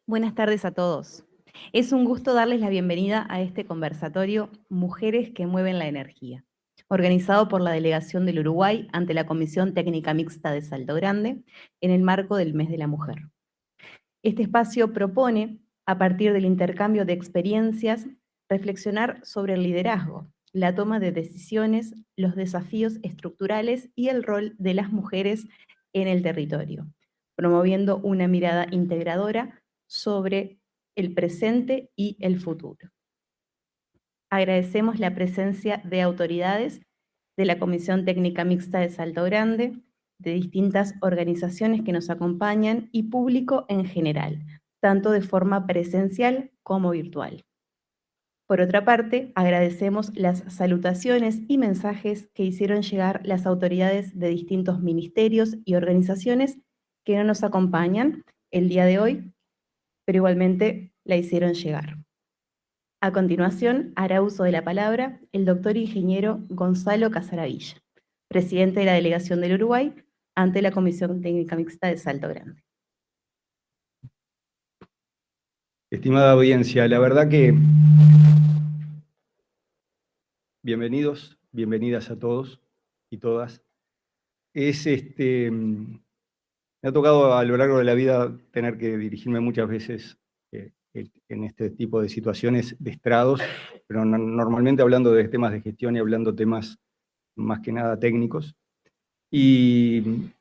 Buenas tardes a todos. Es un gusto darles la bienvenida a este conversatorio Mujeres que mueven la energía, organizado por la Delegación del Uruguay ante la Comisión Técnica Mixta de Salto Grande en el marco del Mes de la Mujer. Este espacio propone, a partir del intercambio de experiencias, reflexionar sobre el liderazgo, la toma de decisiones, los desafíos estructurales y el rol de las mujeres en el territorio, promoviendo una mirada integradora sobre el presente y el futuro. Agradecemos la presencia de autoridades de la Comisión Técnica Mixta de Salto Grande, de distintas organizaciones que nos acompañan y público en general, tanto de forma presencial como virtual. Por otra parte, agradecemos las salutaciones y mensajes que hicieron llegar las autoridades de distintos ministerios y organizaciones que no nos acompañan el día de hoy, pero igualmente la hicieron llegar. A continuación, hará uso de la palabra el doctor ingeniero Gonzalo Casaravilla, presidente de la Delegación del Uruguay ante la Comisión Técnica Mixta de Salto Grande. Estimada audiencia, la verdad que bienvenidos, bienvenidas a todos y todas. Me ha tocado a lo largo de la vida tener que dirigirme muchas veces en este tipo de situaciones de estrados, pero normalmente hablando de temas de gestión y hablando temas más que nada técnicos. Y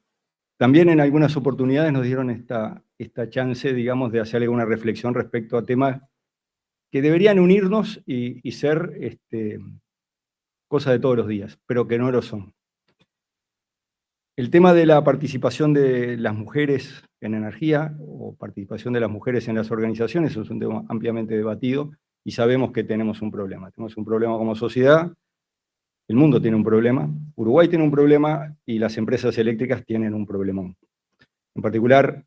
también en algunas oportunidades nos dieron esta chance, digamos, de hacer alguna reflexión respecto a temas que deberían unirnos y ser cosa de todos los días, pero que no lo son. El tema de la participación de las mujeres en energía o participación de las mujeres en las organizaciones es un tema ampliamente debatido y sabemos que tenemos un problema. Tenemos un problema como sociedad, el mundo tiene un problema, Uruguay tiene un problema y las empresas eléctricas tienen un problemón. En particular,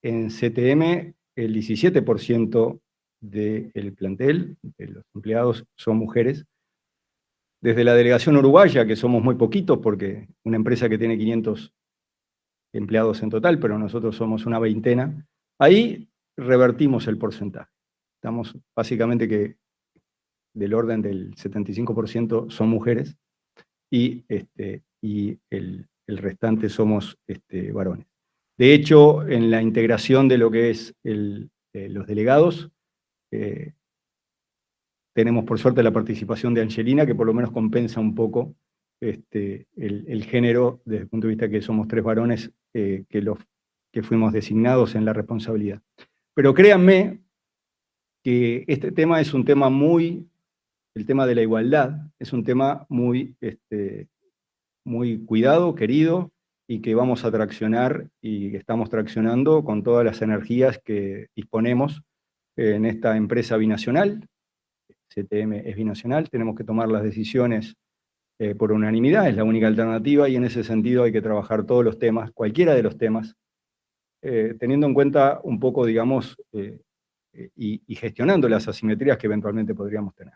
en CTM, el 17% del plantel, de los empleados, son mujeres. Desde la delegación uruguaya, que somos muy poquitos, porque una empresa que tiene 500 empleados en total, pero nosotros somos una veintena, ahí revertimos el porcentaje. Estamos básicamente que del orden del 75% son mujeres y el restante somos varones. De hecho, en la integración de lo que es los delegados, tenemos por suerte la participación de Angelina, que por lo menos compensa un poco el género desde el punto de vista que somos 3 varones que fuimos designados en la responsabilidad. Pero créanme que este tema es un tema el tema de la igualdad, es un tema muy cuidado, querido, y que vamos a traccionar y que estamos traccionando con todas las energías que disponemos en esta empresa binacional. CTM es binacional, tenemos que tomar las decisiones por unanimidad, es la única alternativa, y en ese sentido hay que trabajar todos los temas, cualquiera de los temas, teniendo en cuenta un poco, digamos, y gestionando las asimetrías que eventualmente podríamos tener.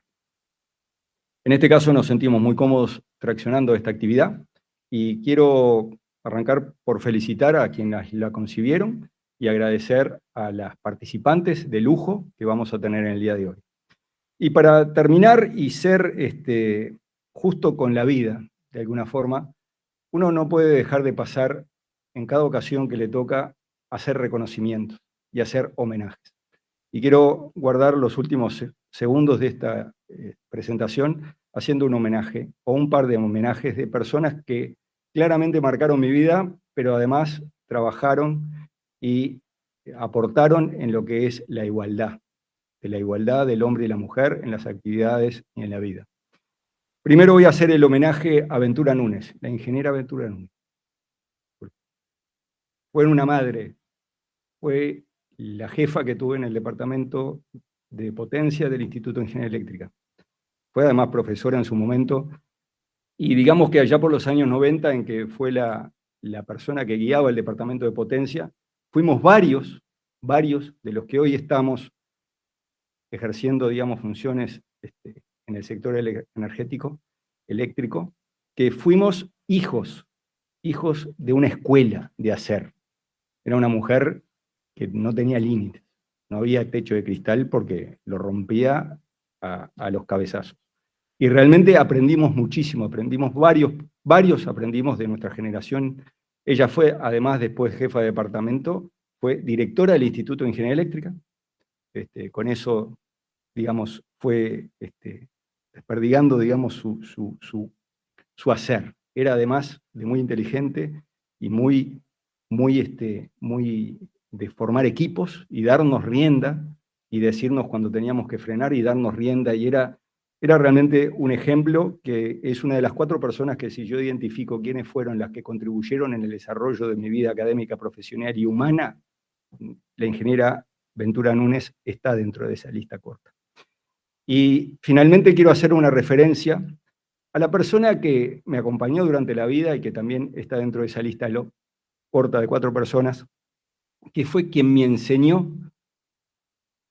En este caso nos sentimos muy cómodos traccionando esta actividad, y quiero arrancar por felicitar a quienes la concibieron y agradecer a las participantes de lujo que vamos a tener en el día de hoy. Y para terminar y ser justo con la vida, de alguna forma, uno no puede dejar de pasar en cada ocasión que le toca hacer reconocimientos y hacer homenajes. Y quiero guardar los últimos segundos de esta presentación haciendo un homenaje, o un par de homenajes de personas que claramente marcaron mi vida, pero además trabajaron y aportaron en lo que es la igualdad, de la igualdad del hombre y la mujer en las actividades y en la vida. Primero voy a hacer el homenaje a Ventura Núñez, la ingeniera Ventura Núñez. Fue una madre, fue la jefa que tuve en el departamento de potencia del Instituto de Ingeniería Eléctrica. Fue además profesora en su momento, y digamos que allá por los años 90, en que fue la persona que guiaba el departamento de potencia, fuimos varios de los que hoy estamos ejerciendo, digamos, funciones en el sector energético, eléctrico, que fuimos hijos de una escuela de hacer. Era una mujer que no tenía límites, no había techo de cristal porque lo rompía a los cabezazos. Y realmente aprendimos muchísimo, aprendimos varios aprendimos de nuestra generación. Ella fue, además, después jefa de departamento, fue directora del Instituto de Ingeniería Eléctrica. Con eso, digamos, fue desperdigando, digamos, su hacer. Era además de muy inteligente y muy de formar equipos y darnos rienda y decirnos cuando teníamos que frenar y darnos rienda, y era realmente un ejemplo, que es una de las 4 personas que, si yo identifico quiénes fueron las que contribuyeron en el desarrollo de mi vida académica, profesional y humana, la ingeniera Ventura Núñez está dentro de esa lista corta. Y finalmente quiero hacer una referencia a la persona que me acompañó durante la vida y que también está dentro de esa lista corta de 4 personas, que fue quien me enseñó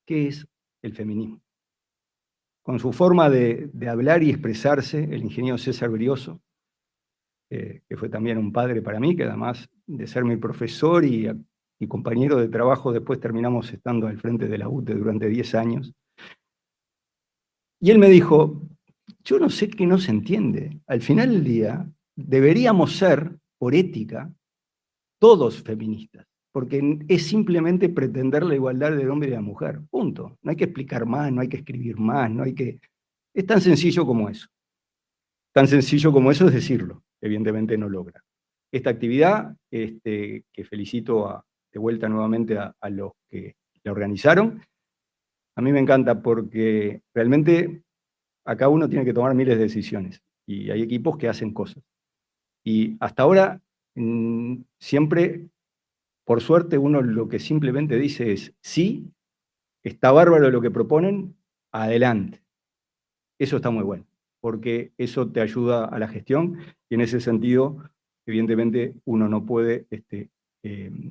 qué es el feminismo. Con su forma de hablar y expresarse, el ingeniero César Brioso, que fue también un padre para mí, que además de ser mi profesor y compañero de trabajo, después terminamos estando al frente de la UTE durante 10 años. Y él me dijo: yo no sé qué no se entiende. Al final del día, deberíamos ser, por ética, todos feministas, porque es simplemente pretender la igualdad del hombre y de la mujer, punto. No hay que explicar más, no hay que escribir más, no hay que... Es tan sencillo como eso. Tan sencillo como eso es decirlo, evidentemente no logra. Esta actividad, que felicito de vuelta nuevamente a los que la organizaron, a mí me encanta porque realmente acá uno tiene que tomar miles de decisiones y hay equipos que hacen cosas. Y hasta ahora, siempre, por suerte, uno lo que simplemente dice es: sí, está bárbaro lo que proponen, adelante. Eso está muy bueno, porque eso te ayuda a la gestión, y en ese sentido, evidentemente, uno no puede,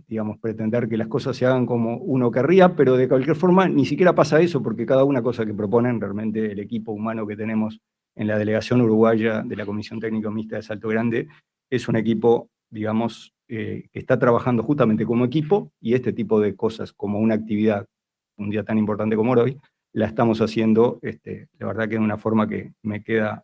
digamos, pretender que las cosas se hagan como uno querría, pero de cualquier forma ni siquiera pasa eso, porque cada una cosa que proponen, realmente el equipo humano que tenemos en la delegación uruguaya de la Comisión Técnica Mixta de Salto Grande es un equipo, digamos, que está trabajando justamente como equipo, y este tipo de cosas, como una actividad, un día tan importante como hoy, la estamos haciendo, la verdad que de una forma que me queda,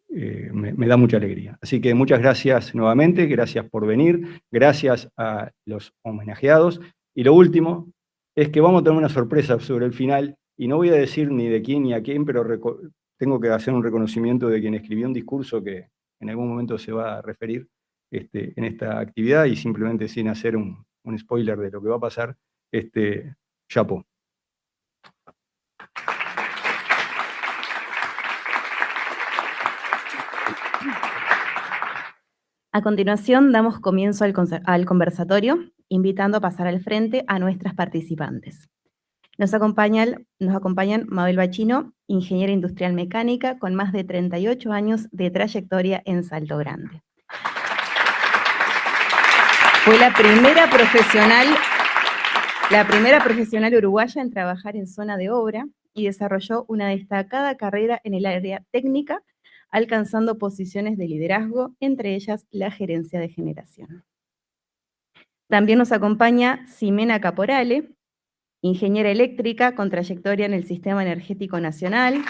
me da mucha alegría. Así que muchas gracias nuevamente, gracias por venir, gracias a los homenajeados. Y lo último es que vamos a tener una sorpresa sobre el final, y no voy a decir ni de quién ni a quién, pero tengo que hacer un reconocimiento de quien escribió un discurso que en algún momento se va a referir en esta actividad, y simplemente sin hacer un spoiler de lo que va a pasar, chapó. A continuación, damos comienzo al conversatorio, invitando a pasar al frente a nuestras participantes. Nos acompañan Mabel Bachino, ingeniera industrial mecánica, con más de 38 años de trayectoria en Salto Grande. Fue la primera profesional uruguaya en trabajar en zona de obra y desarrolló una destacada carrera en el área técnica, alcanzando posiciones de liderazgo, entre ellas la gerencia de generación. También nos acompaña Ximena Caporale, ingeniera eléctrica con trayectoria en el Sistema Energético Nacional.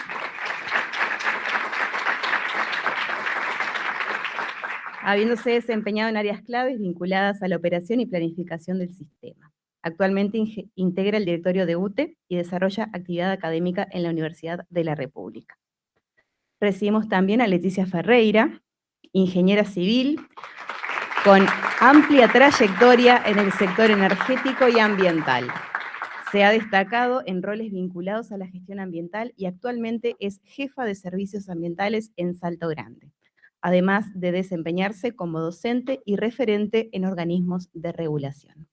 Habiéndose desempeñado en áreas claves vinculadas a la operación y planificación del sistema. Actualmente integra el directorio de UTE y desarrolla actividad académica en la Universidad de la República. Recibimos también a Leticia Ferreira, ingeniera civil, con amplia trayectoria en el sector energético y ambiental. Se ha destacado en roles vinculados a la gestión ambiental y actualmente es jefa de servicios ambientales en Salto Grande, además de desempeñarse como docente y referente en organismos de regulación.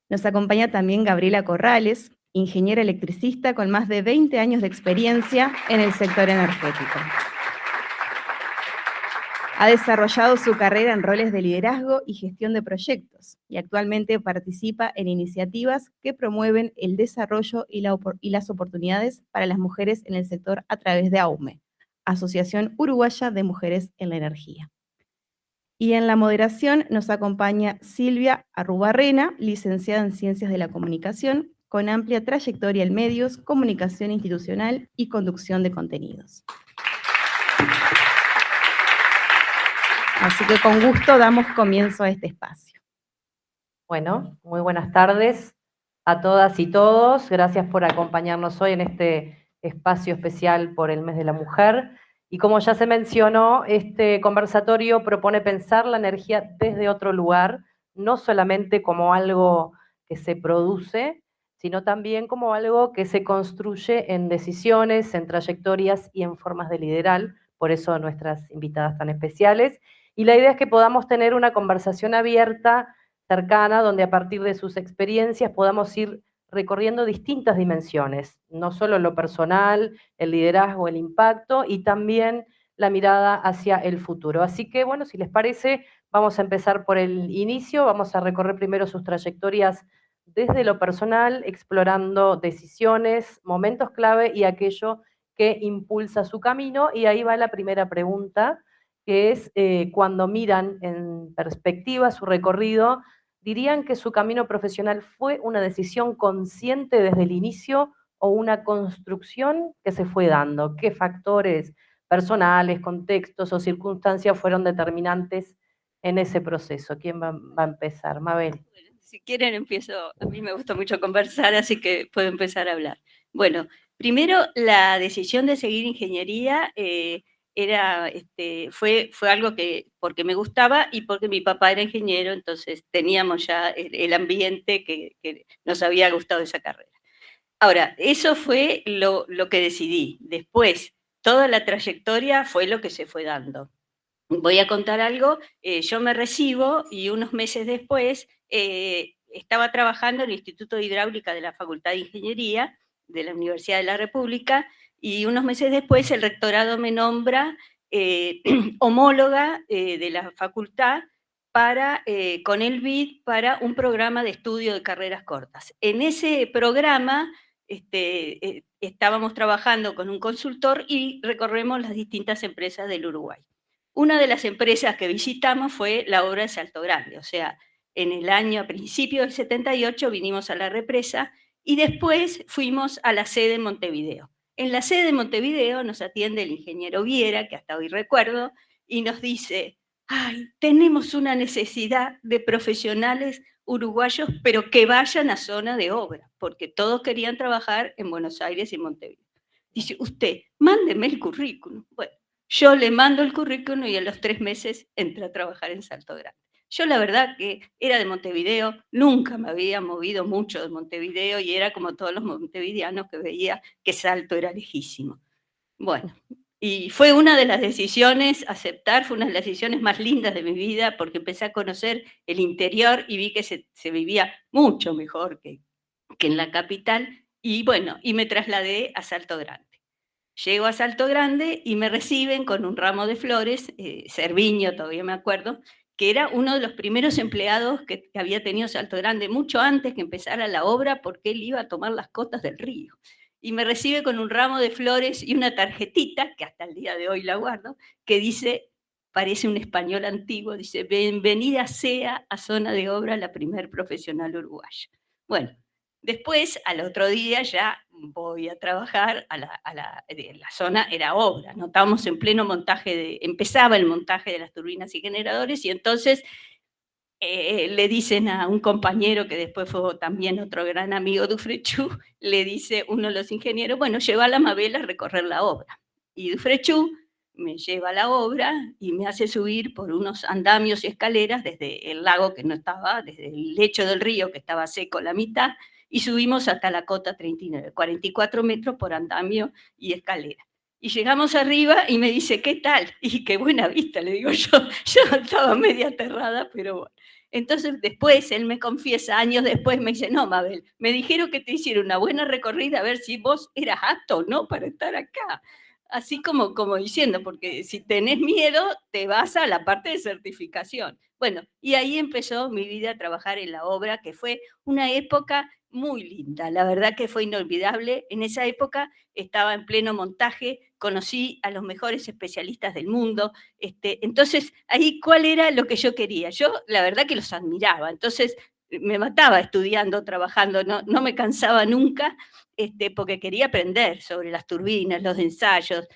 Nos acompaña también Gabriela Corrales, ingeniera electricista con más de 20 años de experiencia en el sector energético. Ha desarrollado su carrera en roles de liderazgo y gestión de proyectos y actualmente participa en iniciativas que promueven el desarrollo y las oportunidades para las mujeres en el sector a través de AUME, Asociación Uruguaya de Mujeres en la Energía. Y en la moderación nos acompaña Silvia Arrubarrena, licenciada en Ciencias de la Comunicación, con amplia trayectoria en medios, comunicación institucional y conducción de contenidos. Así que con gusto damos comienzo a este espacio. Bueno, muy buenas tardes a todas y todos. Gracias por acompañarnos hoy en este espacio especial por el Mes de la Mujer. Y como ya se mencionó, este conversatorio propone pensar la energía desde otro lugar, no solamente como algo que se produce, sino también como algo que se construye en decisiones, en trayectorias y en formas de liderar. Por eso nuestras invitadas tan especiales. Y la idea es que podamos tener una conversación abierta, cercana, donde a partir de sus experiencias podamos ir recorriendo distintas dimensiones, no solo lo personal, el liderazgo, el impacto, y también la mirada hacia el futuro. Así que, bueno, si les parece, vamos a empezar por el inicio, vamos a recorrer primero sus trayectorias desde lo personal, explorando decisiones, momentos clave y aquello que impulsa su camino, y ahí va la primera pregunta, que es cuando miran en perspectiva su recorrido, ¿dirían que su camino profesional fue una decisión consciente desde el inicio o una construcción que se fue dando? ¿Qué factores personales, contextos o circunstancias fueron determinantes en ese proceso? ¿Quién va a empezar? Mabel. Bueno, si quieren empiezo, a mí me gusta mucho conversar, así que puedo empezar a hablar. Bueno, primero la decisión de seguir ingeniería fue algo que, porque me gustaba y porque mi papá era ingeniero, entonces teníamos ya el ambiente que nos había gustado esa carrera. Ahora, eso fue lo que decidí. Después, toda la trayectoria fue lo que se fue dando. Voy a contar algo, yo me recibo y unos meses después estaba trabajando en el Instituto de Hidráulica de la Facultad de Ingeniería de la Universidad de la República, y unos meses después el rectorado me nombra homóloga de la facultad con el BID para un programa de estudio de carreras cortas. En ese programa estábamos trabajando con un consultor y recorremos las distintas empresas del Uruguay. Una de las empresas que visitamos fue la obra de Salto Grande, o sea, en el año, a principios del 78, vinimos a la represa y después fuimos a la sede en Montevideo. En la sede de Montevideo nos atiende el ingeniero Viera, que hasta hoy recuerdo, y nos dice: ay, tenemos una necesidad de profesionales uruguayos, pero que vayan a zona de obra, porque todos querían trabajar en Buenos Aires y Montevideo. Dice: usted, mándeme el currículum. Bueno, yo le mando el currículum y a los 3 meses entré a trabajar en Salto Grande. Yo la verdad que era de Montevideo, nunca me había movido mucho de Montevideo y era como todos los montevideanos que veía que Salto era lejísimo. Bueno, y fue una de las decisiones, aceptar, fue una de las decisiones más lindas de mi vida, porque empecé a conocer el interior y vi que se vivía mucho mejor que en la capital, y bueno, y me trasladé a Salto Grande. Llego a Salto Grande y me reciben con un ramo de flores, Cerviño, todavía me acuerdo, que era uno de los primeros empleados que había tenido Salto Grande, mucho antes que empezara la obra, porque él iba a tomar las cotas del río. Y me recibe con un ramo de flores y una tarjetita, que hasta el día de hoy la guardo, que dice, parece un español antiguo, dice: bienvenida sea a zona de obra la primer profesional uruguaya. Bueno, después, al otro día, ya voy a trabajar a la zona, era obra, ¿no? Estábamos en pleno montaje, empezaba el montaje de las turbinas y generadores, y entonces le dicen a un compañero, que después fue también otro gran amigo de Dufrechú, le dice uno de los ingenieros: bueno, lleva a la Mabel a recorrer la obra. Y Dufrechú me lleva a la obra y me hace subir por unos andamios y escaleras desde el lago, que no estaba, desde el lecho del río, que estaba seco la mitad, y subimos hasta la cota 39, 44 metros por andamio y escalera. Y llegamos arriba y me dice: ¿qué tal? Y qué buena vista, le digo yo. Yo estaba media aterrada, pero bueno. Entonces después él me confiesa, años después, me dice: no, Mabel, me dijeron que te hiciera una buena recorrida a ver si vos eras apto o no para estar acá. Así como diciendo, porque si tenés miedo, te vas a la parte de certificación. Bueno, y ahí empezó mi vida a trabajar en la obra, que fue una época muy linda, la verdad que fue inolvidable. En esa época estaba en pleno montaje, conocí a los mejores especialistas del mundo, entonces ahí cuál era lo que yo quería. Yo la verdad que los admiraba, entonces me mataba estudiando, trabajando, no me cansaba nunca, porque quería aprender sobre las turbinas, los ensayos,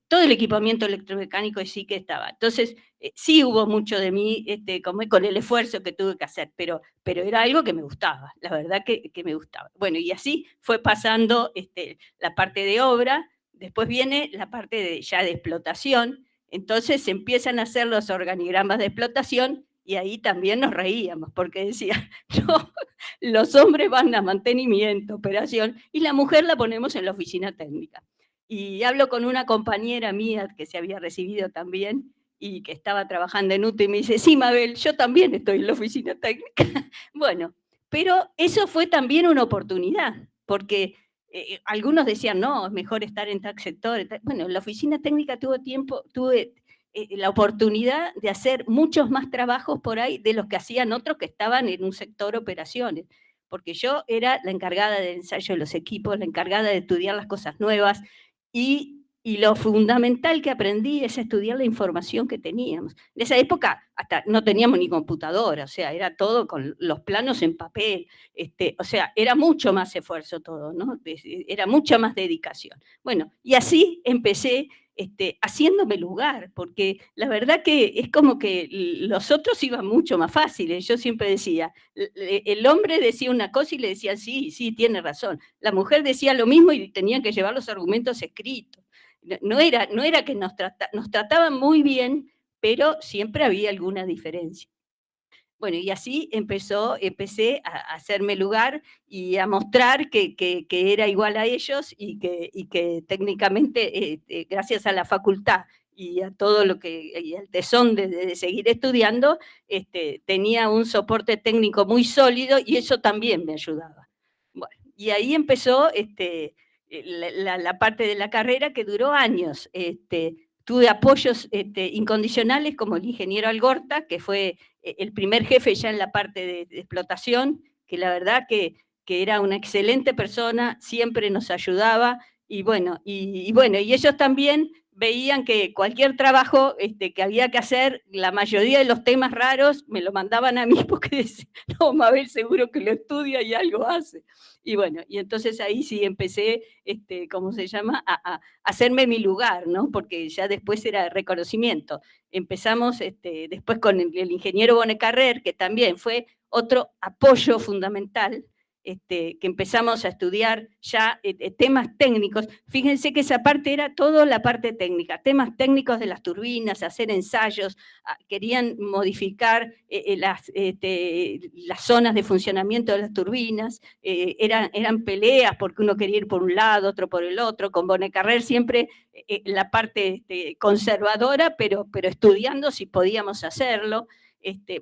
todo el equipamiento electromecánico sí que estaba. Entonces, sí hubo mucho de mí, como con el esfuerzo que tuve que hacer, pero era algo que me gustaba, la verdad que me gustaba. Bueno, y así fue pasando la parte de obra, después viene la parte ya de explotación, entonces se empiezan a hacer los organigramas de explotación y ahí también nos reíamos, porque decía, no, los hombres van a mantenimiento, operación, y la mujer la ponemos en la oficina técnica. Y hablo con una compañera mía que se había recibido también y que estaba trabajando en UTE y me dice, sí, Mabel, yo también estoy en la oficina técnica. Bueno, pero eso fue también una oportunidad, porque algunos decían, no, es mejor estar en tal sector. Bueno, en la oficina técnica tuve la oportunidad de hacer muchos más trabajos por ahí de los que hacían otros que estaban en un sector operaciones, porque yo era la encargada del ensayo de los equipos, la encargada de estudiar las cosas nuevas, y lo fundamental que aprendí es estudiar la información que teníamos. En esa época hasta no teníamos ni computadora, o sea, era todo con los planos en papel, o sea, era mucho más esfuerzo todo, ¿no? Era mucha más dedicación. Bueno, y así empecé haciéndome lugar, porque la verdad que es como que los otros iban mucho más fáciles. Yo siempre decía, el hombre decía una cosa y le decía, sí, tiene razón. La mujer decía lo mismo y tenía que llevar los argumentos escritos. No era que nos trataban muy bien, pero siempre había alguna diferencia. Bueno, y así empecé a hacerme lugar y a mostrar que era igual a ellos y que técnicamente, gracias a la facultad y a todo lo que, y al tesón de seguir estudiando, tenía un soporte técnico muy sólido y eso también me ayudaba. Bueno, y ahí empezó la parte de la carrera que duró años. Tuve apoyos incondicionales como el ingeniero Algorta, que fue el primer jefe ya en la parte de explotación, que la verdad que era una excelente persona, siempre nos ayudaba, y bueno, y ellos también veían que cualquier trabajo que había que hacer, la mayoría de los temas raros me lo mandaban a mí porque decían, no, Mabel seguro que lo estudia y algo hace. Y bueno, y entonces ahí sí empecé, ¿cómo se llama?, a hacerme mi lugar, ¿no? Porque ya después era reconocimiento. Empezamos después con el ingeniero Bonecarrer, que también fue otro apoyo fundamental, que empezamos a estudiar ya temas técnicos. Fíjense que esa parte era toda la parte técnica, temas técnicos de las turbinas, hacer ensayos, querían modificar las zonas de funcionamiento de las turbinas, eran peleas porque uno quería ir por un lado, otro por el otro, con Bonecarrer siempre la parte conservadora, pero estudiando si podíamos hacerlo.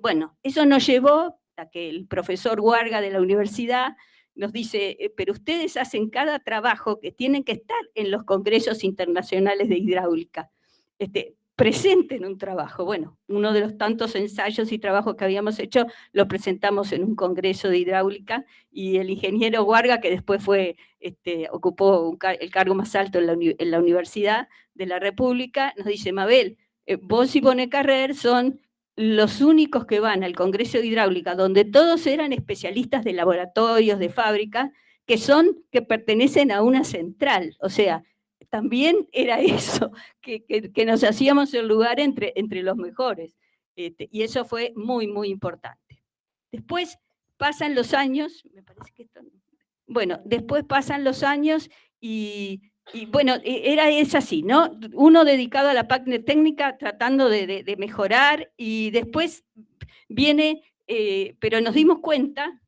Bueno, eso nos llevó a que el profesor Guarga de la universidad nos dice, pero ustedes hacen cada trabajo que tienen que estar en los congresos internacionales de hidráulica. Presenten un trabajo. Bueno, uno de los tantos ensayos y trabajos que habíamos hecho lo presentamos en un congreso de hidráulica y el ingeniero Guarga, que después ocupó el cargo más alto en la Universidad de la República, nos dice, Mabel, vos y Bonecarrer son los únicos que van al Congreso de Hidráulica, donde todos eran especialistas de laboratorios, de fábrica, que pertenecen a una central. O sea, también era eso, que nos hacíamos el lugar entre los mejores. Y eso fue muy, muy importante. Después pasan los años, me parece que esto no. Bueno, después pasan los años y bueno, es así, ¿no? Uno dedicado a la parte técnica tratando de mejorar y después viene, pero nos dimos cuenta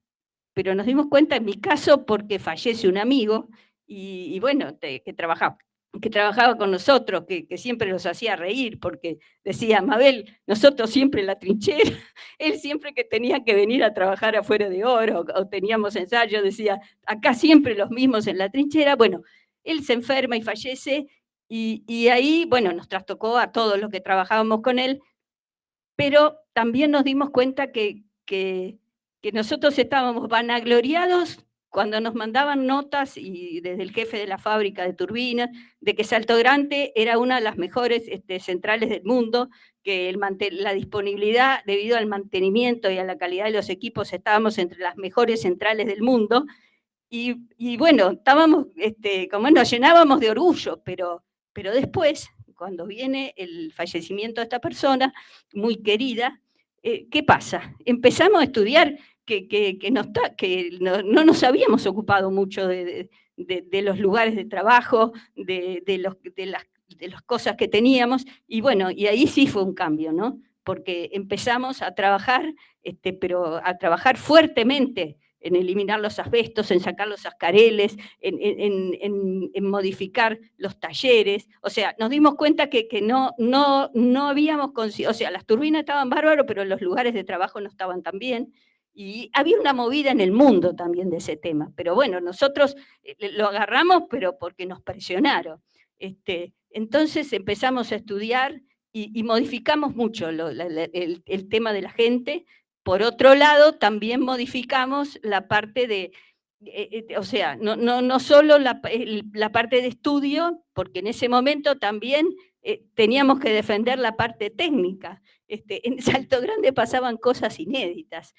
en mi caso porque fallece un amigo y bueno, que trabajaba con nosotros, que siempre nos hacía reír porque decía, Mabel, nosotros siempre en la trinchera, él siempre que tenía que venir a trabajar afuera de Oro o teníamos ensayo, decía, acá siempre los mismos en la trinchera. Bueno, él se enferma y fallece Y ahí, bueno, nos trastocó a todos los que trabajábamos con él, pero también nos dimos cuenta que nosotros estábamos vanagloriados cuando nos mandaban notas y desde el jefe de la fábrica de turbinas, de que Salto Grande era una de las mejores centrales del mundo, que la disponibilidad debido al mantenimiento y a la calidad de los equipos estábamos entre las mejores centrales del mundo, y bueno, estábamos, como nos llenábamos de orgullo, pero después, cuando viene el fallecimiento de esta persona, muy querida, ¿qué pasa? Empezamos a estudiar que no nos habíamos ocupado mucho de los lugares de trabajo, de las cosas que teníamos, y bueno, y ahí sí fue un cambio, ¿no? Porque empezamos a trabajar, pero a trabajar fuertemente en eliminar los asbestos, en sacar los ascareles, en modificar los talleres. O sea, nos dimos cuenta que no habíamos conseguido, o sea, las turbinas estaban bárbaros, pero los lugares de trabajo no estaban tan bien. Y había una movida en el mundo también de ese tema. Pero bueno, nosotros lo agarramos, pero porque nos presionaron. Entonces empezamos a estudiar y modificamos mucho el tema de la gente. Por otro lado, también modificamos la parte de, o sea, no solo la parte de estudio, porque en ese momento también teníamos que defender la parte técnica. En Salto Grande pasaban cosas inéditas.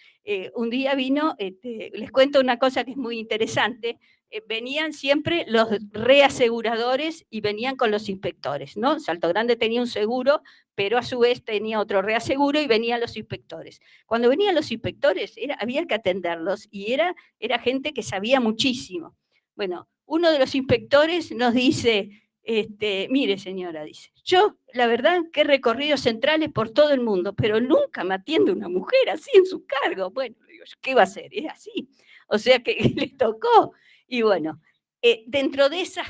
Un día vino, les cuento una cosa que es muy interesante, venían siempre los reaseguradores y venían con los inspectores, ¿no? Salto Grande tenía un seguro, pero a su vez tenía otro reaseguro y venían los inspectores. Cuando venían los inspectores había que atenderlos y era gente que sabía muchísimo. Bueno, uno de los inspectores nos dice, mire señora, dice, yo la verdad que he recorrido centrales por todo el mundo, pero nunca me atiende una mujer así en su cargo. Bueno, digo, ¿qué va a hacer? Es así. O sea que le tocó. Y bueno, dentro de esas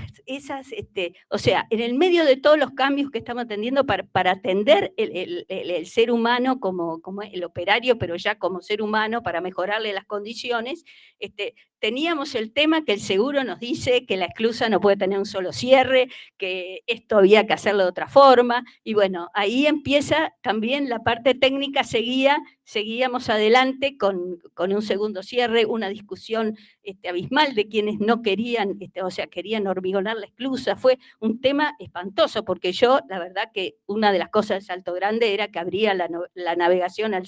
o sea, en el medio de todos los cambios que estamos atendiendo para atender el ser humano como el operario, pero ya como ser humano, para mejorarle las condiciones, teníamos el tema que el seguro nos dice que la esclusa no puede tener un solo cierre, que esto había que hacerlo de otra forma, y bueno, ahí empieza también la parte técnica, seguíamos adelante con un segundo cierre, una discusión abismal de quienes no querían, o sea, querían hormigonar la esclusa. Fue un tema espantoso, porque yo, la verdad que una de las cosas del Salto Grande era que abría la navegación al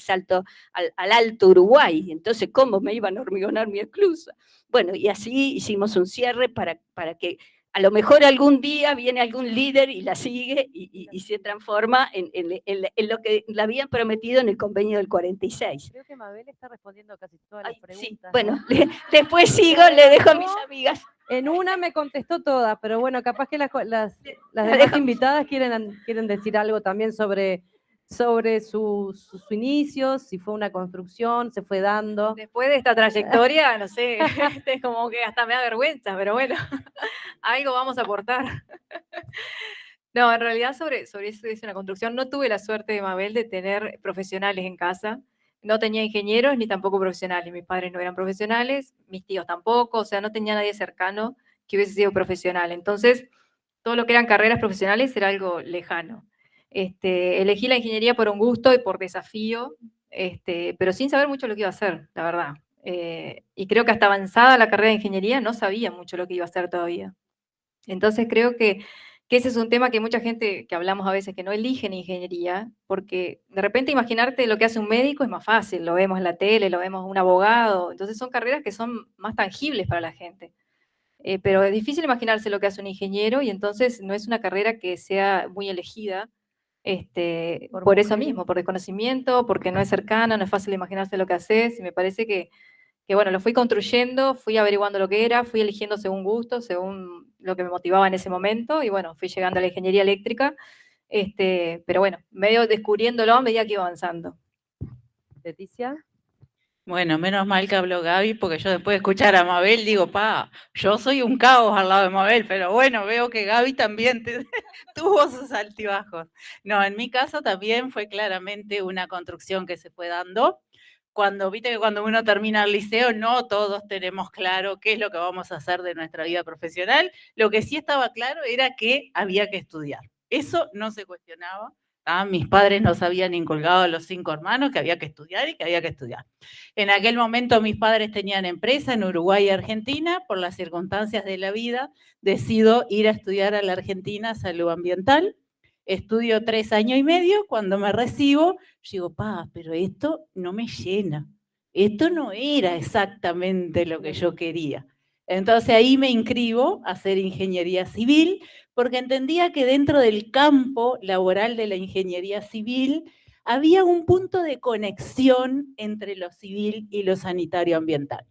Alto Uruguay, entonces, ¿cómo me iban a hormigonar mi esclusa? Bueno, y así hicimos un cierre para que a lo mejor algún día viene algún líder y la sigue y se transforma en lo que le habían prometido en el convenio del 46. Creo que Mabel está respondiendo casi todas las preguntas. Sí, bueno, ¿no? Después sigo, le dejo a mis amigas. En una me contestó todas, pero bueno, capaz que las demás invitadas quieren decir algo también sobre sus inicios, si fue una construcción, se fue dando. Después de esta trayectoria, no sé, es como que hasta me da vergüenza, pero bueno, algo vamos a aportar. No, en realidad sobre eso es una construcción. No tuve la suerte de Mabel de tener profesionales en casa. No tenía ingenieros ni tampoco profesionales. Mis padres no eran profesionales, mis tíos tampoco, o sea, no tenía nadie cercano que hubiese sido profesional. Entonces, todo lo que eran carreras profesionales era algo lejano. Elegí la ingeniería por un gusto y por desafío, pero sin saber mucho lo que iba a hacer, la verdad. Y creo que hasta avanzada la carrera de ingeniería no sabía mucho lo que iba a hacer todavía. Entonces creo que ese es un tema que mucha gente que hablamos a veces que no eligen ingeniería, porque de repente imaginarte lo que hace un médico es más fácil, lo vemos en la tele, lo vemos un abogado, entonces son carreras que son más tangibles para la gente. Pero es difícil imaginarse lo que hace un ingeniero y entonces no es una carrera que sea muy elegida por eso mismo, por desconocimiento, porque no es cercana, no es fácil imaginarse lo que haces, y me parece que bueno, lo fui construyendo, fui averiguando lo que era, fui eligiendo según gusto, según lo que me motivaba en ese momento, y bueno, fui llegando a la ingeniería eléctrica, pero bueno, medio descubriéndolo a medida que iba avanzando. Leticia. Bueno, menos mal que habló Gaby, porque yo después de escuchar a Mabel digo, yo soy un caos al lado de Mabel, pero bueno, veo que Gaby también tuvo sus altibajos. No, en mi caso también fue claramente una construcción que se fue dando, viste que cuando uno termina el liceo, no todos tenemos claro qué es lo que vamos a hacer de nuestra vida profesional. Lo que sí estaba claro era que había que estudiar. Eso no se cuestionaba. Mis padres nos habían inculcado a los 5 hermanos que había que estudiar y que había que estudiar. En aquel momento mis padres tenían empresa en Uruguay y Argentina. Por las circunstancias de la vida, decido ir a estudiar a la Argentina salud ambiental. Estudio 3 años y medio, cuando me recibo, digo, pero esto no me llena, esto no era exactamente lo que yo quería. Entonces ahí me inscribo a hacer ingeniería civil, porque entendía que dentro del campo laboral de la ingeniería civil había un punto de conexión entre lo civil y lo sanitario ambiental.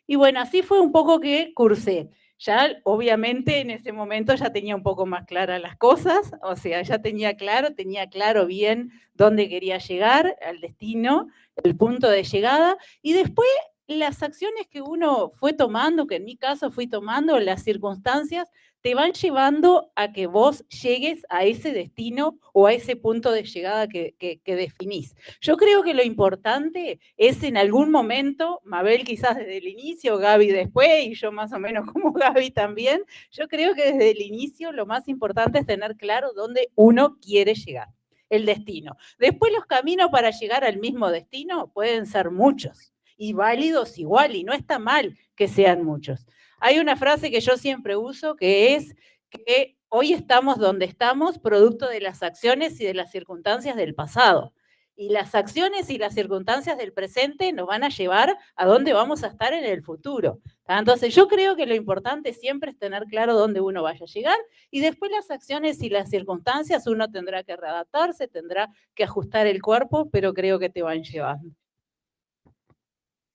Y bueno, así fue un poco que cursé. Ya, obviamente, en ese momento ya tenía un poco más claras las cosas, o sea, ya tenía claro bien dónde quería llegar, al destino, el punto de llegada, y después las acciones que uno fue tomando, que en mi caso fui tomando, las circunstancias, te van llevando a que vos llegues a ese destino o a ese punto de llegada que definís. Yo creo que lo importante es en algún momento, Mabel quizás desde el inicio, Gaby después, y yo más o menos como Gaby también, yo creo que desde el inicio lo más importante es tener claro dónde uno quiere llegar, el destino. Después los caminos para llegar al mismo destino pueden ser muchos y válidos igual, y no está mal que sean muchos. Hay una frase que yo siempre uso que es que hoy estamos donde estamos producto de las acciones y de las circunstancias del pasado. Y las acciones y las circunstancias del presente nos van a llevar a dónde vamos a estar en el futuro. Entonces yo creo que lo importante siempre es tener claro dónde uno vaya a llegar, y después las acciones y las circunstancias uno tendrá que readaptarse, tendrá que ajustar el cuerpo, pero creo que te van llevando.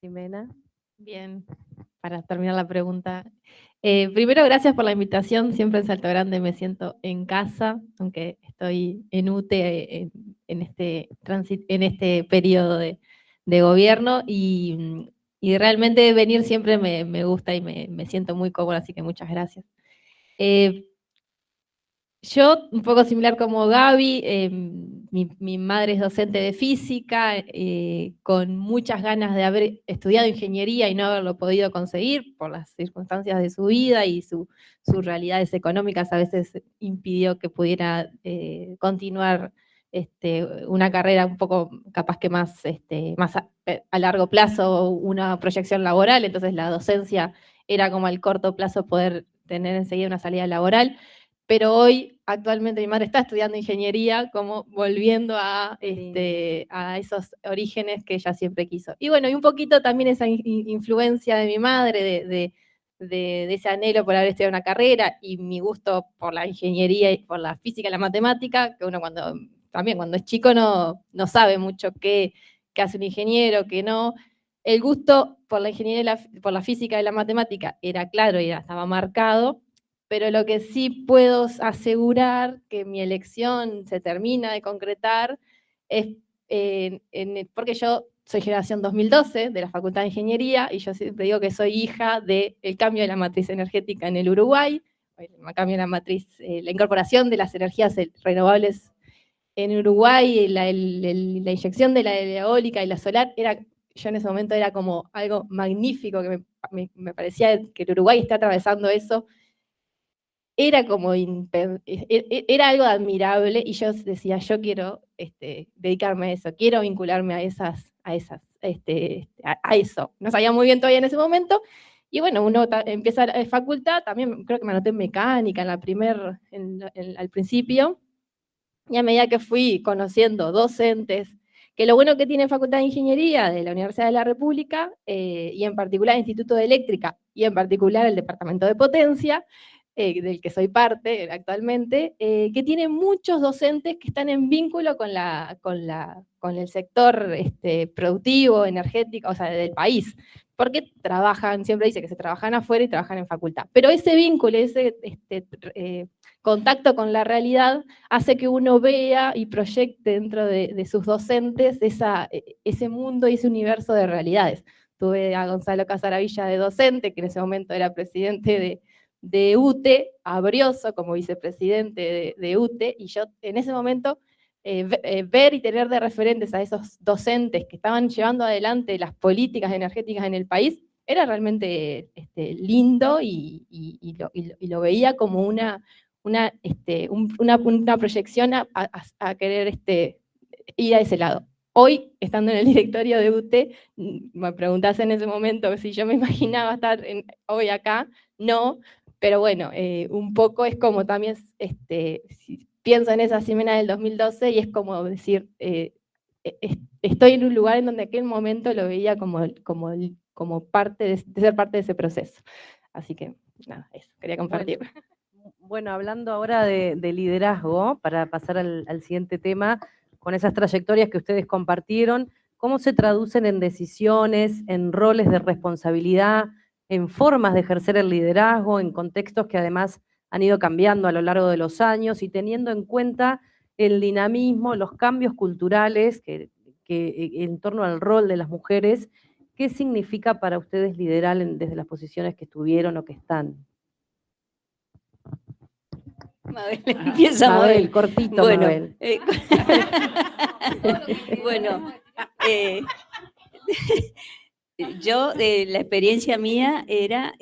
Jimena. Bien, para terminar la pregunta. Primero, gracias por la invitación. Siempre en Salto Grande me siento en casa, aunque estoy en UTE en este periodo de gobierno, y realmente venir siempre me gusta y me siento muy cómoda, así que muchas gracias. Yo, un poco similar como Gaby, mi madre es docente de física, con muchas ganas de haber estudiado ingeniería y no haberlo podido conseguir por las circunstancias de su vida y sus realidades económicas a veces impidió que pudiera continuar una carrera un poco capaz que más a largo plazo, una proyección laboral. Entonces la docencia era como al corto plazo poder tener enseguida una salida laboral. Pero hoy, actualmente, mi madre está estudiando ingeniería, como volviendo a esos orígenes que ella siempre quiso. Y bueno, y un poquito también esa influencia de mi madre, de ese anhelo por haber estudiado una carrera, y mi gusto por la ingeniería y por la física y la matemática, que uno cuando es chico no sabe mucho qué hace un ingeniero, qué no. El gusto por la ingeniería, por la física y la matemática era claro y estaba marcado. Pero lo que sí puedo asegurar que mi elección se termina de concretar es porque yo soy generación 2012 de la Facultad de Ingeniería, y yo siempre digo que soy hija del cambio de la matriz energética en el Uruguay, el cambio de la matriz, la incorporación de las energías renovables en Uruguay, la inyección de la eólica y la solar, yo en ese momento era como algo magnífico, que me parecía que el Uruguay está atravesando eso. Era algo admirable, y yo decía, yo quiero dedicarme a eso, quiero vincularme a eso. No sabía muy bien todavía en ese momento, y bueno, uno empieza la facultad, también creo que me anoté en mecánica al principio, y a medida que fui conociendo docentes, que lo bueno que tiene Facultad de Ingeniería de la Universidad de la República, y en particular el Instituto de Eléctrica, y en particular el Departamento de Potencia, del que soy parte actualmente, que tiene muchos docentes que están en vínculo con el sector productivo, energético, o sea, del país, porque trabajan, siempre dice que se trabajan afuera y trabajan en facultad, pero ese vínculo, ese contacto con la realidad hace que uno vea y proyecte dentro de sus docentes ese mundo y ese universo de realidades. Tuve a Gonzalo Casaravilla de docente, que en ese momento era presidente de UTE, a Brioso como vicepresidente de UTE, y yo en ese momento ver y tener de referentes a esos docentes que estaban llevando adelante las políticas energéticas en el país, era realmente lindo y lo veía como una proyección a querer ir a ese lado. Hoy, estando en el directorio de UTE, me preguntás en ese momento si yo me imaginaba estar hoy acá, no, pero bueno, un poco es como también, si pienso en esa Ximena del 2012 y es como decir, estoy en un lugar en donde aquel momento lo veía como parte de ser parte de ese proceso. Así que, nada, eso, quería compartir. Bueno, hablando ahora de liderazgo, para pasar al siguiente tema, con esas trayectorias que ustedes compartieron, ¿cómo se traducen en decisiones, en roles de responsabilidad, en formas de ejercer el liderazgo, en contextos que además han ido cambiando a lo largo de los años y teniendo en cuenta el dinamismo, los cambios culturales que en torno al rol de las mujeres? ¿Qué significa para ustedes liderar desde las posiciones que estuvieron o que están? Mabel, empieza Mabel, Mabel. cortito, Bueno, Mabel. bueno, yo, la experiencia mía era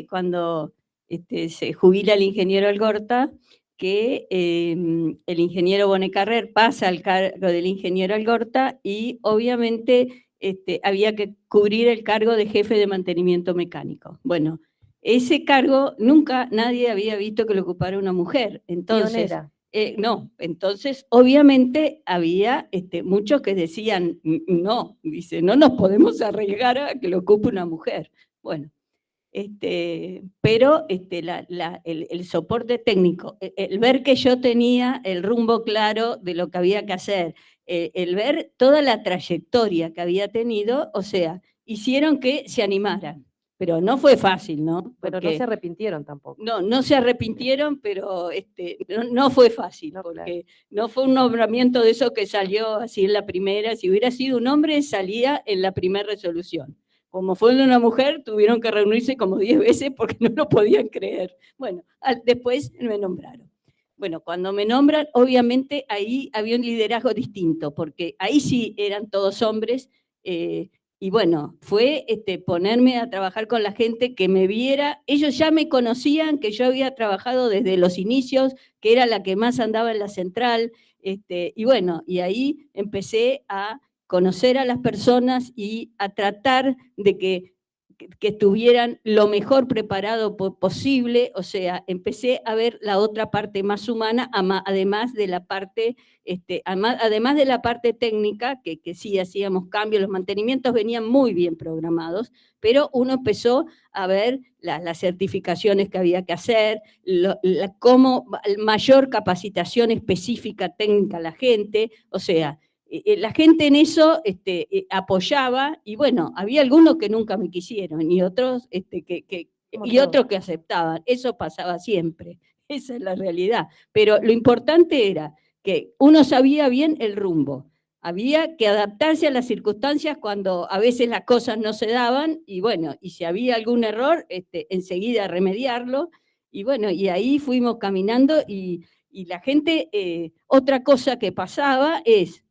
cuando se jubila el ingeniero Algorta, que el ingeniero Bonecarrer pasa al cargo del ingeniero Algorta y obviamente había que cubrir el cargo de jefe de mantenimiento mecánico. Bueno, ese cargo nunca nadie había visto que lo ocupara una mujer. Entonces, Pionera. no, entonces obviamente había muchos que decían, no, dice, no nos podemos arriesgar a que lo ocupe una mujer. Bueno, pero el soporte técnico, el ver que yo tenía el rumbo claro de lo que había que hacer, el ver toda la trayectoria que había tenido, o sea, hicieron que se animaran. Pero no fue fácil, ¿no? Pero no se arrepintieron tampoco. No se arrepintieron, pero no fue fácil, No, porque no fue un nombramiento de eso que salió así en la primera. Si hubiera sido un hombre, salía en la primera resolución. Como fue de una mujer, tuvieron que reunirse como 10 veces porque no lo podían creer. Bueno, después me nombraron. Bueno, cuando me nombran, obviamente ahí había un liderazgo distinto, porque ahí sí eran todos hombres, y bueno, fue ponerme a trabajar con la gente que me viera. Ellos ya me conocían, que yo había trabajado desde los inicios, que era la que más andaba en la central, y bueno, y ahí empecé a conocer a las personas y a tratar de que estuvieran lo mejor preparado posible, o sea, empecé a ver la otra parte más humana, además de la parte, además de la parte técnica, que sí hacíamos cambios, los mantenimientos venían muy bien programados, pero uno empezó a ver las certificaciones que había que hacer, cómo mayor capacitación específica técnica a la gente, o sea, la gente en eso apoyaba, y bueno, había algunos que nunca me quisieron y otros otros que aceptaban. Eso pasaba siempre, esa es la realidad. Pero lo importante era que uno sabía bien el rumbo. Había que adaptarse a las circunstancias cuando a veces las cosas no se daban, y bueno, y si había algún error, enseguida remediarlo, y bueno, y ahí fuimos caminando, y la gente, otra cosa que pasaba es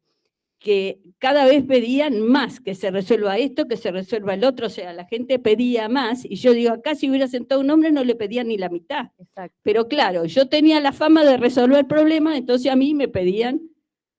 que cada vez pedían más, que se resuelva esto, que se resuelva el otro, o sea, la gente pedía más, y yo digo, acá si hubiera sentado un hombre no le pedían ni la mitad. Exacto. Pero claro, yo tenía la fama de resolver problemas, entonces a mí me pedían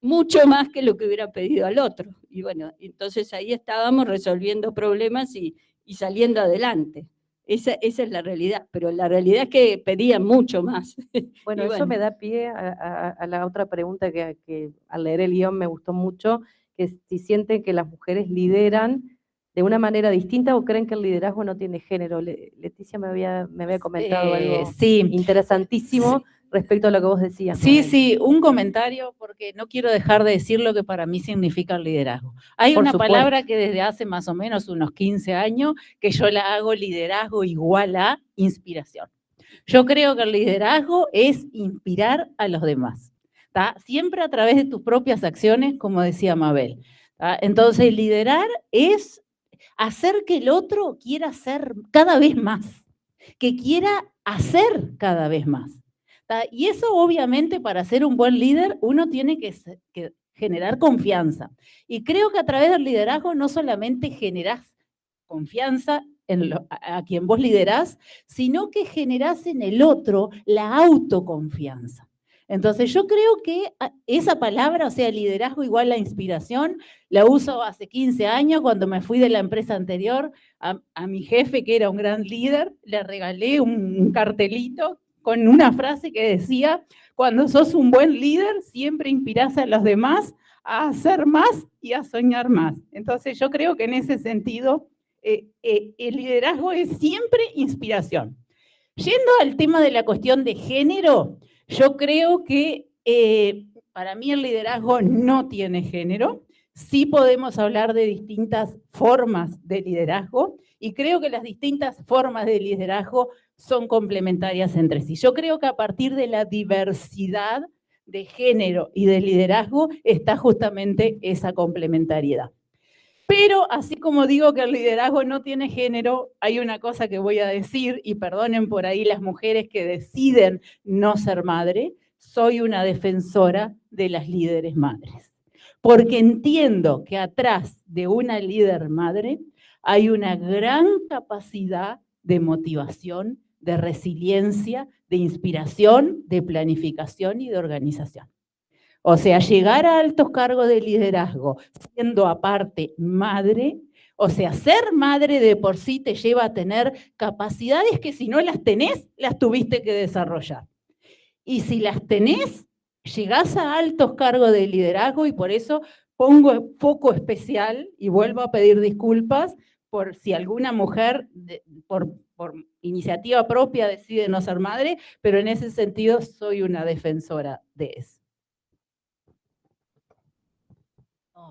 mucho más que lo que hubiera pedido al otro. Y bueno, entonces ahí estábamos resolviendo problemas y saliendo adelante. Esa es la realidad, pero la realidad es que pedían mucho más. Bueno, eso me da pie a la otra pregunta que al leer el guión me gustó mucho, que si sienten que las mujeres lideran de una manera distinta o creen que el liderazgo no tiene género. Leticia me había comentado algo interesantísimo respecto a lo que vos decías. Sí, sí, un comentario, porque no quiero dejar de decir lo que para mí significa el liderazgo. Hay una palabra que desde hace más o menos unos 15 años que yo la hago liderazgo igual a inspiración. Yo creo que el liderazgo es inspirar a los demás, ¿tá? Siempre a través de tus propias acciones, como decía Mabel, ¿tá? Entonces, liderar es hacer que el otro quiera ser cada vez más, que quiera hacer cada vez más. Y eso obviamente para ser un buen líder uno tiene que generar confianza. Y creo que a través del liderazgo no solamente generás confianza a quien vos liderás, sino que generás en el otro la autoconfianza. Entonces yo creo que esa palabra, o sea, liderazgo igual a inspiración, la uso hace 15 años cuando me fui de la empresa anterior a mi jefe, que era un gran líder, le regalé un cartelito con una frase que decía: cuando sos un buen líder, siempre inspirás a los demás a hacer más y a soñar más. Entonces yo creo que en ese sentido el liderazgo es siempre inspiración. Yendo al tema de la cuestión de género, yo creo que para mí el liderazgo no tiene género. Sí podemos hablar de distintas formas de liderazgo y creo que las distintas formas de liderazgo son complementarias entre sí. Yo creo que a partir de la diversidad de género y de liderazgo está justamente esa complementariedad. Pero así como digo que el liderazgo no tiene género, hay una cosa que voy a decir, y perdonen por ahí las mujeres que deciden no ser madre, soy una defensora de las líderes madres. Porque entiendo que atrás de una líder madre hay una gran capacidad de motivación, de resiliencia, de inspiración, de planificación y de organización. O sea, llegar a altos cargos de liderazgo siendo aparte madre, o sea, ser madre de por sí te lleva a tener capacidades que si no las tenés, las tuviste que desarrollar. Y si las tenés, llegás a altos cargos de liderazgo y por eso pongo foco especial y vuelvo a pedir disculpas por si alguna mujer por iniciativa propia decide no ser madre, pero en ese sentido soy una defensora de eso.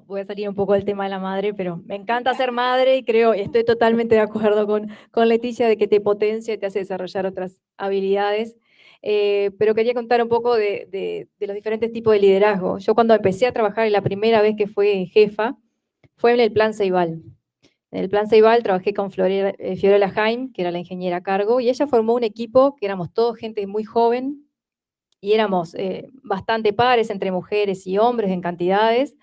Voy a salir un poco del tema de la madre, pero me encanta ser madre y estoy totalmente de acuerdo con Leticia de que te potencia y te hace desarrollar otras habilidades. Pero quería contar un poco de los diferentes tipos de liderazgo. Yo cuando empecé a trabajar, la primera vez que fui jefa, fue en el Plan Ceibal. En el Plan Ceibal trabajé con Fiorella Jaime, que era la ingeniera a cargo, y ella formó un equipo que éramos todos gente muy joven, y éramos bastante pares entre mujeres y hombres en cantidades,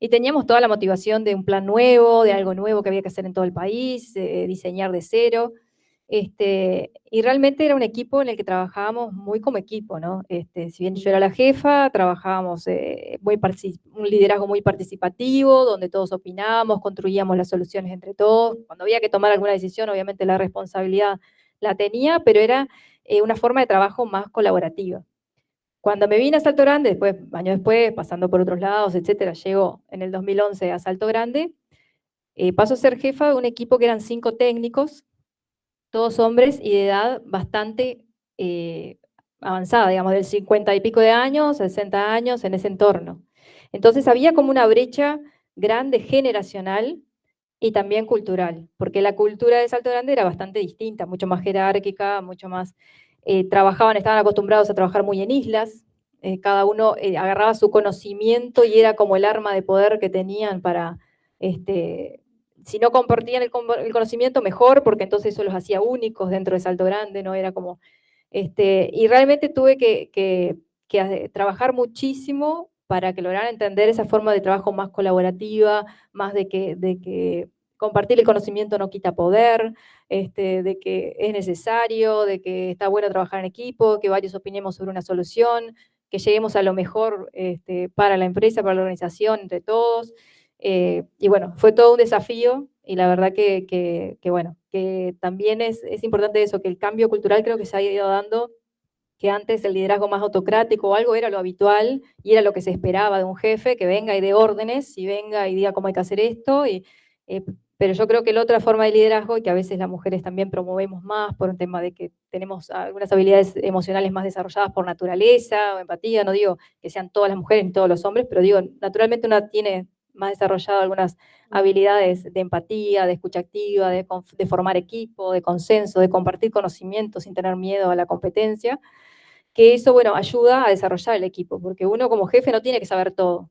y teníamos toda la motivación de un plan nuevo, de algo nuevo que había que hacer en todo el país, diseñar de cero. Y realmente era un equipo en el que trabajábamos muy como equipo, ¿no? Si bien yo era la jefa, trabajábamos un liderazgo muy participativo, donde todos opinábamos, construíamos las soluciones entre todos. Cuando había que tomar alguna decisión, obviamente la responsabilidad la tenía, pero era una forma de trabajo más colaborativa. Cuando me vine a Salto Grande, después, años después, pasando por otros lados, etcétera, llego en el 2011 a Salto Grande, paso a ser jefa de un equipo que eran 5 técnicos, todos hombres y de edad bastante avanzada, digamos, del 50 y pico de años, 60 años, en ese entorno. Entonces había como una brecha grande generacional y también cultural, porque la cultura de Salto Grande era bastante distinta, mucho más jerárquica, mucho más... estaban acostumbrados a trabajar muy en islas, cada uno agarraba su conocimiento y era como el arma de poder que tenían para, si no compartían el conocimiento, mejor, porque entonces eso los hacía únicos dentro de Salto Grande, ¿no? Era como, y realmente tuve que trabajar muchísimo para que lograran entender esa forma de trabajo más colaborativa, más de que compartir el conocimiento no quita poder, de que es necesario, de que está bueno trabajar en equipo, que varios opinemos sobre una solución, que lleguemos a lo mejor para la empresa, para la organización, entre todos. Y bueno, fue todo un desafío y la verdad que bueno, que también es importante eso, que el cambio cultural creo que se ha ido dando, que antes el liderazgo más autocrático o algo era lo habitual y era lo que se esperaba de un jefe, que venga y dé órdenes y venga y diga cómo hay que hacer esto. Pero yo creo que la otra forma de liderazgo, y que a veces las mujeres también promovemos más por un tema de que tenemos algunas habilidades emocionales más desarrolladas por naturaleza o empatía, no digo que sean todas las mujeres ni todos los hombres, pero digo, naturalmente una tiene más desarrollado algunas habilidades de empatía, de escucha activa, de formar equipo, de consenso, de compartir conocimientos sin tener miedo a la competencia, que eso, bueno, ayuda a desarrollar el equipo, porque uno como jefe no tiene que saber todo.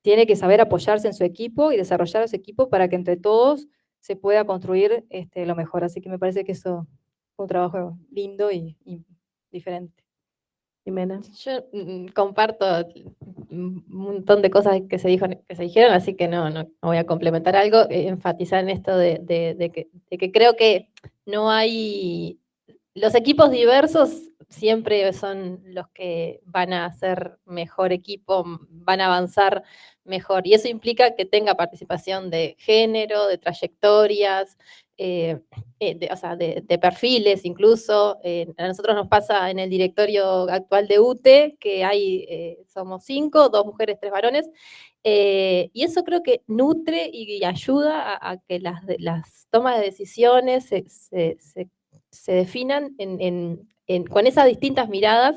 Tiene que saber apoyarse en su equipo y desarrollar ese equipo para que entre todos se pueda construir lo mejor. Así que me parece que eso fue un trabajo lindo y diferente. Jimena. Yo comparto un montón de cosas que se dijeron, así que no voy a complementar algo, enfatizar en esto de que creo que no hay. Los equipos diversos siempre son los que van a ser mejor equipo, van a avanzar mejor. Y eso implica que tenga participación de género, de trayectorias, de perfiles incluso. A nosotros nos pasa en el directorio actual de UTE que somos 5, 2 mujeres, 3 varones. Y eso creo que nutre y ayuda a que las tomas de decisiones se definan con esas distintas miradas,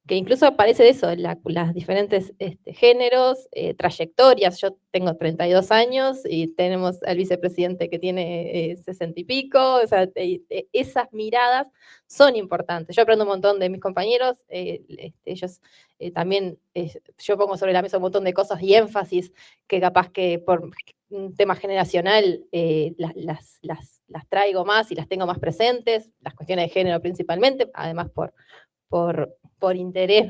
que incluso aparece de eso, las diferentes géneros, trayectorias. Yo tengo 32 años y tenemos al vicepresidente que tiene 60 y pico, o sea, esas miradas son importantes. Yo aprendo un montón de mis compañeros, ellos también, yo pongo sobre la mesa un montón de cosas y énfasis que capaz que por un tema generacional las traigo más y las tengo más presentes, las cuestiones de género principalmente, además por interés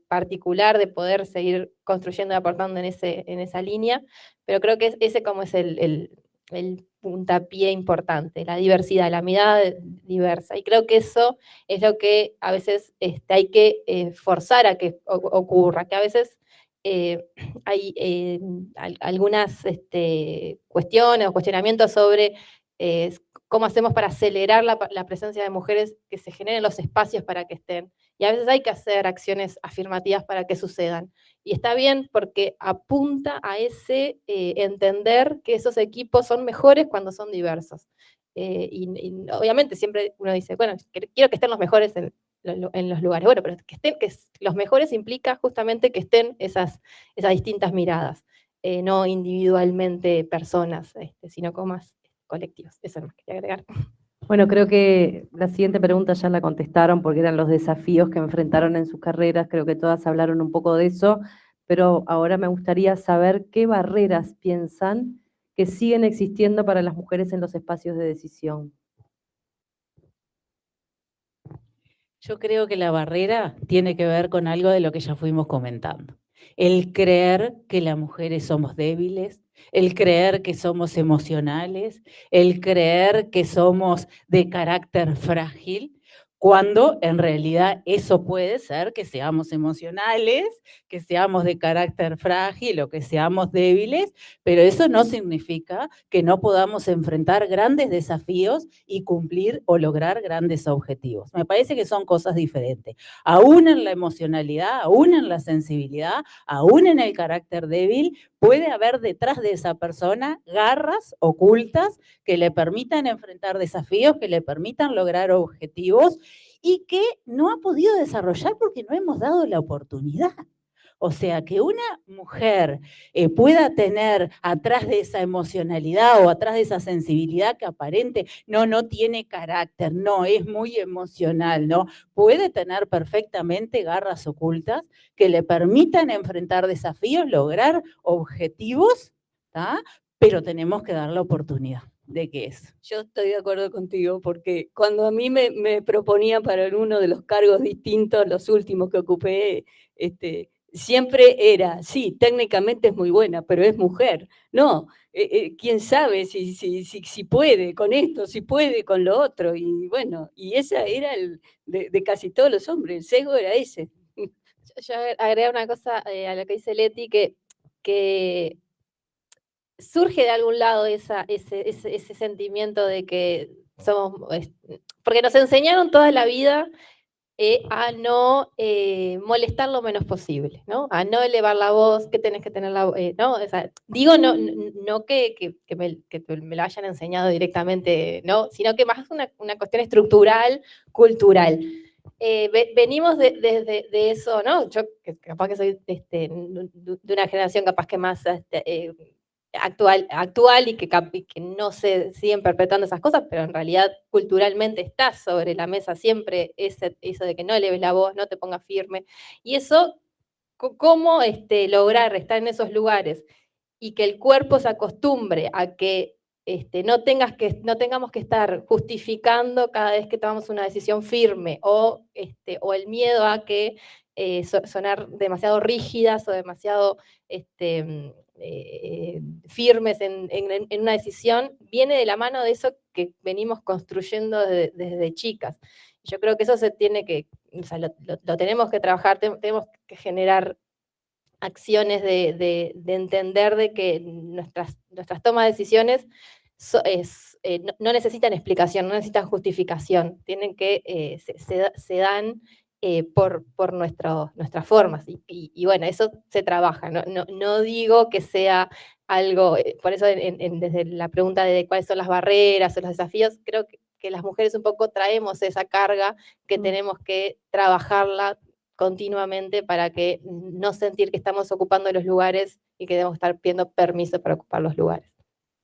particular de poder seguir construyendo y aportando en esa línea, pero creo que ese como es el puntapié importante, la diversidad, la mirada diversa, y creo que eso es lo que a veces hay que forzar a que ocurra, que a veces hay algunas cuestiones o cuestionamientos sobre cómo hacemos para acelerar la presencia de mujeres, que se generen los espacios para que estén. Y a veces hay que hacer acciones afirmativas para que sucedan. Y está bien porque apunta a ese entender que esos equipos son mejores cuando son diversos. Y obviamente siempre uno dice, bueno, quiero que estén los mejores en los lugares. Bueno, pero los mejores implica justamente que estén esas distintas miradas, no individualmente personas, sino como más colectivos. Eso es lo que quería agregar. Bueno, creo que la siguiente pregunta ya la contestaron porque eran los desafíos que enfrentaron en sus carreras, creo que todas hablaron un poco de eso, pero ahora me gustaría saber qué barreras piensan que siguen existiendo para las mujeres en los espacios de decisión. Yo creo que la barrera tiene que ver con algo de lo que ya fuimos comentando. El creer que las mujeres somos débiles, el creer que somos emocionales, el creer que somos de carácter frágil, cuando en realidad eso puede ser que seamos emocionales, que seamos de carácter frágil o que seamos débiles, pero eso no significa que no podamos enfrentar grandes desafíos y cumplir o lograr grandes objetivos. Me parece que son cosas diferentes. Aún en la emocionalidad, aún en la sensibilidad, aún en el carácter débil, puede haber detrás de esa persona garras ocultas que le permitan enfrentar desafíos, que le permitan lograr objetivos y que no ha podido desarrollar porque no hemos dado la oportunidad. O sea, que una mujer pueda tener atrás de esa emocionalidad o atrás de esa sensibilidad que aparente no tiene carácter, no, es muy emocional, ¿no? Puede tener perfectamente garras ocultas que le permitan enfrentar desafíos, lograr objetivos, ¿tá? Pero tenemos que dar la oportunidad de que es. Yo estoy de acuerdo contigo, porque cuando a mí me proponían para uno de los cargos distintos, los últimos que ocupé, siempre era, sí, técnicamente es muy buena, pero es mujer. No, quién sabe si puede con esto, si puede con lo otro. Y bueno, y esa era de casi todos los hombres, el sesgo era ese. Yo agrego una cosa a lo que dice Leti, que surge de algún lado ese sentimiento de que somos, porque nos enseñaron toda la vida a no molestar lo menos posible, ¿no? A no elevar la voz, que tenés que tener la voz, ¿no? O sea, digo, no que me lo hayan enseñado directamente, ¿no? Sino que más una cuestión estructural, cultural. Venimos de eso, ¿no? Yo capaz que soy de una generación capaz que más actual y que no se siguen perpetuando esas cosas, pero en realidad culturalmente está sobre la mesa siempre eso de que no eleves la voz, no te pongas firme. Y eso, ¿cómo lograr estar en esos lugares y que el cuerpo se acostumbre a que no tengamos que estar justificando cada vez que tomamos una decisión firme, o el miedo a que sonar demasiado rígidas o demasiado firmes en una decisión, viene de la mano de eso que venimos construyendo desde chicas. Yo creo que eso se tiene que, o sea, lo tenemos que trabajar, tenemos que generar acciones de entender de que nuestras tomas de decisiones no necesitan explicación, no necesitan justificación, tienen que, se dan por nuestras formas. Y bueno, eso se trabaja. No digo que sea algo, por eso desde la pregunta de cuáles son las barreras o los desafíos, creo que las mujeres un poco traemos esa carga que tenemos que trabajarla continuamente para que no sentir que estamos ocupando los lugares y que debemos estar pidiendo permiso para ocupar los lugares.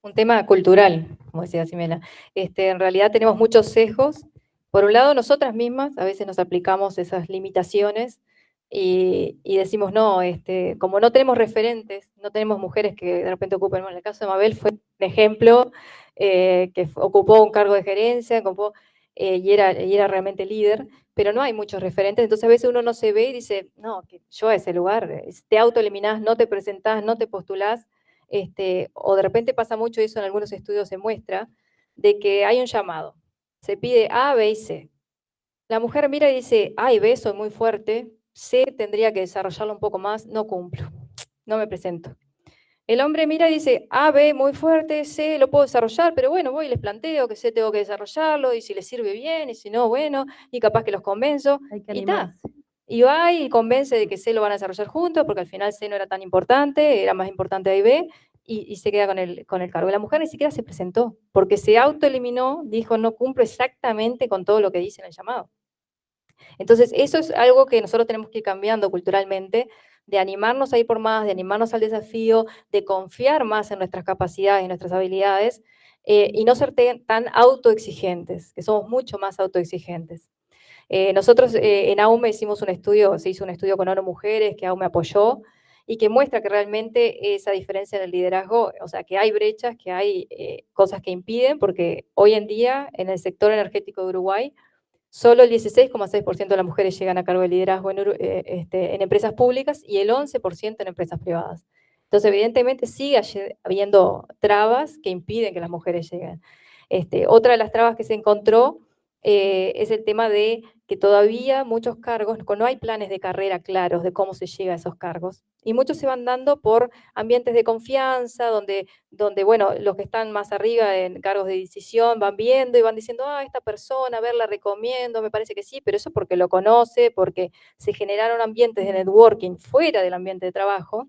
Un tema cultural, como decía Ximena. En realidad tenemos muchos sesgos. Por un lado, nosotras mismas a veces nos aplicamos esas limitaciones y decimos, no, como no tenemos referentes, no tenemos mujeres que de repente ocupen, bueno, en el caso de Mabel fue un ejemplo, que ocupó un cargo de gerencia, y era realmente líder, pero no hay muchos referentes, entonces a veces uno no se ve y dice, no, que yo a ese lugar, te autoeliminás, no te presentás, no te postulás, o de repente pasa mucho, y eso en algunos estudios se muestra, de que hay un llamado, se pide A, B y C. La mujer mira y dice, A y B soy muy fuerte, C tendría que desarrollarlo un poco más, no cumplo, no me presento. El hombre mira y dice, A, B, muy fuerte, C, lo puedo desarrollar, pero bueno, voy y les planteo que C tengo que desarrollarlo, y si les sirve bien, y si no, bueno, y capaz que los convenzo, Hay que y está. animarse. Y va y convence de que C lo van a desarrollar juntos, porque al final C no era tan importante, era más importante A y B, y se queda con el cargo. La mujer ni siquiera se presentó, porque se autoeliminó, dijo, no cumplo exactamente con todo lo que dice en el llamado. Entonces, eso es algo que nosotros tenemos que ir cambiando culturalmente, de animarnos a ir por más, de animarnos al desafío, de confiar más en nuestras capacidades y nuestras habilidades, y no ser tan autoexigentes, que somos mucho más autoexigentes. Nosotros en AUME hicimos un estudio, se hizo un estudio con ONU Mujeres, que AUME apoyó, y que muestra que realmente esa diferencia en el liderazgo, o sea, que hay brechas, que hay cosas que impiden, porque hoy en día en el sector energético de Uruguay, solo el 16,6% de las mujeres llegan a cargo de liderazgo en empresas públicas y el 11% en empresas privadas. Entonces, evidentemente, sigue habiendo trabas que impiden que las mujeres lleguen. Otra de las trabas que se encontró es el tema de que todavía muchos cargos, no hay planes de carrera claros de cómo se llega a esos cargos. Y muchos se van dando por ambientes de confianza, donde bueno, los que están más arriba en cargos de decisión van viendo y van diciendo, esta persona, a ver, la recomiendo, me parece que sí, pero eso porque lo conoce, porque se generaron ambientes de networking fuera del ambiente de trabajo.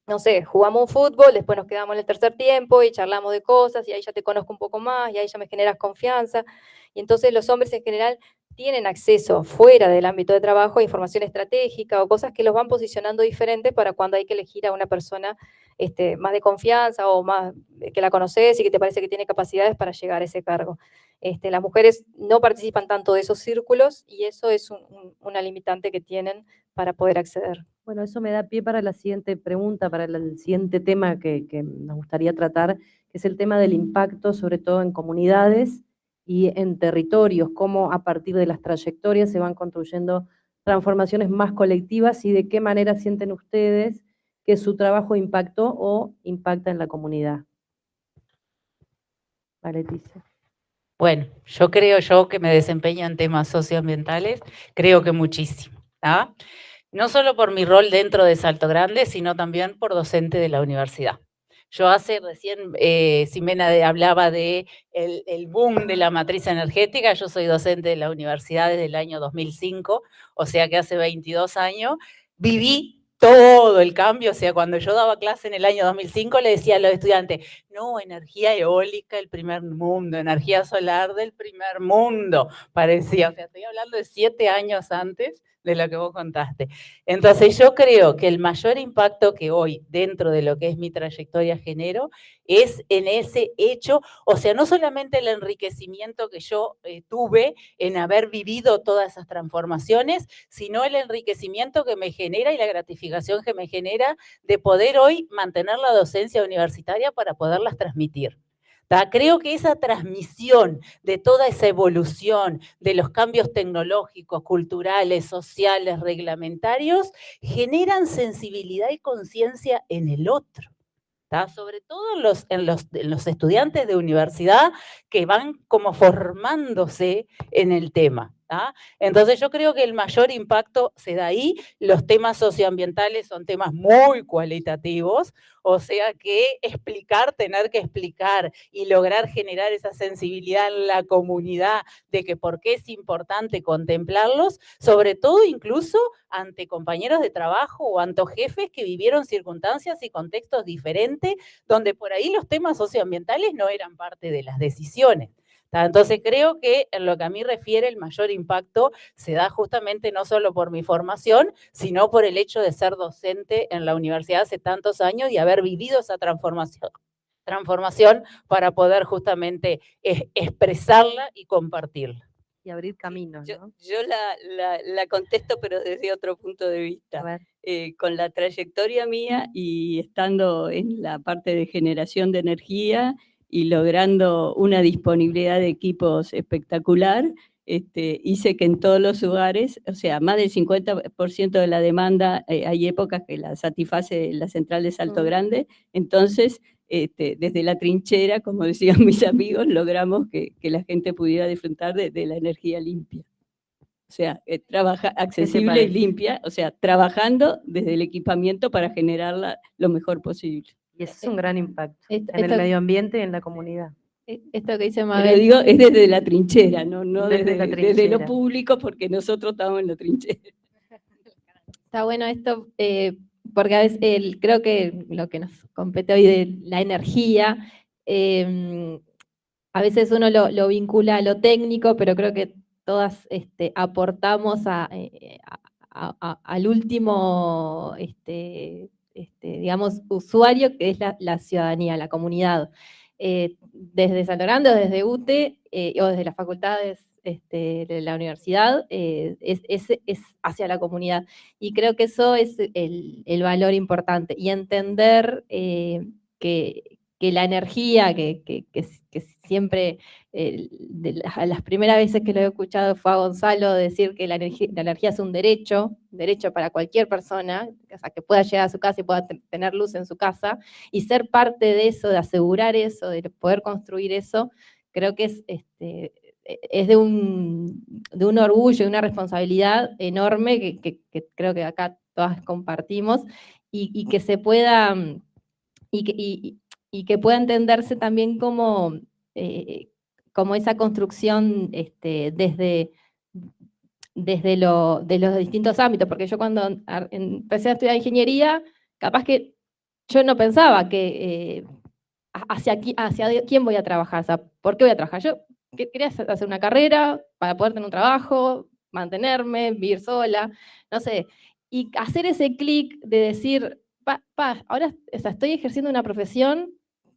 No sé, jugamos un fútbol, después nos quedamos en el tercer tiempo y charlamos de cosas, y ahí ya te conozco un poco más, y ahí ya me generas confianza. Y entonces los hombres en general tienen acceso fuera del ámbito de trabajo a información estratégica o cosas que los van posicionando diferentes para cuando hay que elegir a una persona más de confianza o más que la conoces y que te parece que tiene capacidades para llegar a ese cargo. Las mujeres no participan tanto de esos círculos y eso es una limitante que tienen para poder acceder. Bueno, eso me da pie para la siguiente pregunta, para el siguiente tema que nos gustaría tratar, que es el tema del impacto, sobre todo en comunidades y en territorios, cómo a partir de las trayectorias se van construyendo transformaciones más colectivas y de qué manera sienten ustedes que su trabajo impactó o impacta en la comunidad. Vale, Leticia. Bueno, yo creo que me desempeño en temas socioambientales, creo que muchísimo, ¿ah? No solo por mi rol dentro de Salto Grande, sino también por docente de la universidad. Yo recién Ximena hablaba de el boom de la matriz energética, yo soy docente de la universidad desde el año 2005, o sea que hace 22 años, viví todo el cambio, o sea, cuando yo daba clase en el año 2005 le decía a los estudiantes, no, energía eólica, el primer mundo, energía solar del primer mundo, parecía, o sea, estoy hablando de 7 años antes de lo que vos contaste. Entonces yo creo que el mayor impacto que hoy dentro de lo que es mi trayectoria genero es en ese hecho, o sea, no solamente el enriquecimiento que yo tuve en haber vivido todas esas transformaciones, sino el enriquecimiento que me genera y la gratificación que me genera de poder hoy mantener la docencia universitaria para poderlas transmitir. Creo que esa transmisión de toda esa evolución, de los cambios tecnológicos, culturales, sociales, reglamentarios, generan sensibilidad y conciencia en el otro. Sobre todo en los estudiantes de universidad que van como formándose en el tema. Entonces yo creo que el mayor impacto se da ahí. Los temas socioambientales son temas muy cualitativos, o sea que tener que explicar y lograr generar esa sensibilidad en la comunidad de que por qué es importante contemplarlos, sobre todo incluso ante compañeros de trabajo o ante jefes que vivieron circunstancias y contextos diferentes, donde por ahí los temas socioambientales no eran parte de las decisiones. Entonces creo que en lo que a mí refiere el mayor impacto se da justamente no solo por mi formación, sino por el hecho de ser docente en la universidad hace tantos años y haber vivido esa transformación para poder justamente expresarla y compartirla. Y abrir caminos, Yo, ¿no? yo la contesto, pero desde otro punto de A vista. ver. Con la trayectoria mía y estando en la parte de generación de energía y logrando una disponibilidad de equipos espectacular, hice que en todos los lugares, o sea, más del 50% de la demanda, hay épocas que la satisface la central de Salto Grande, entonces desde la trinchera, como decían mis amigos, logramos que la gente pudiera disfrutar de la energía limpia. O sea, accesible y limpia, o sea, trabajando desde el equipamiento para generarla lo mejor posible. Y eso es un gran impacto en el Esto, medio ambiente y en la comunidad. esto que dice Pero Mabel, digo, es desde la trinchera, no Desde la desde lo trinchera. público, porque nosotros estamos en la trinchera. está bueno esto, porque a veces creo que lo que nos compete hoy de la energía, a veces uno lo vincula a lo técnico, pero creo que todas aportamos al último, digamos, usuario, que es la ciudadanía, la comunidad. Desde Salto Grande o desde UTE o desde las facultades de la universidad, es hacia la comunidad. Y creo que eso es el valor importante. Y entender que la energía, que siempre, las primeras veces que lo he escuchado fue a Gonzalo decir que la energía es un derecho para cualquier persona, o sea, que pueda llegar a su casa y pueda tener luz en su casa, y ser parte de eso, de asegurar eso, de poder construir eso, creo que es de un orgullo y una responsabilidad enorme que creo que acá todas compartimos, y que se pueda, y que pueda entenderse también como esa construcción desde de los distintos ámbitos, porque yo cuando empecé a estudiar ingeniería, capaz que yo no pensaba que hacia quién voy a trabajar, o sea, ¿por qué voy a trabajar? Yo quería hacer una carrera para poder tener un trabajo, mantenerme, vivir sola, no sé, y hacer ese clic de decir, ahora, o sea, estoy ejerciendo una profesión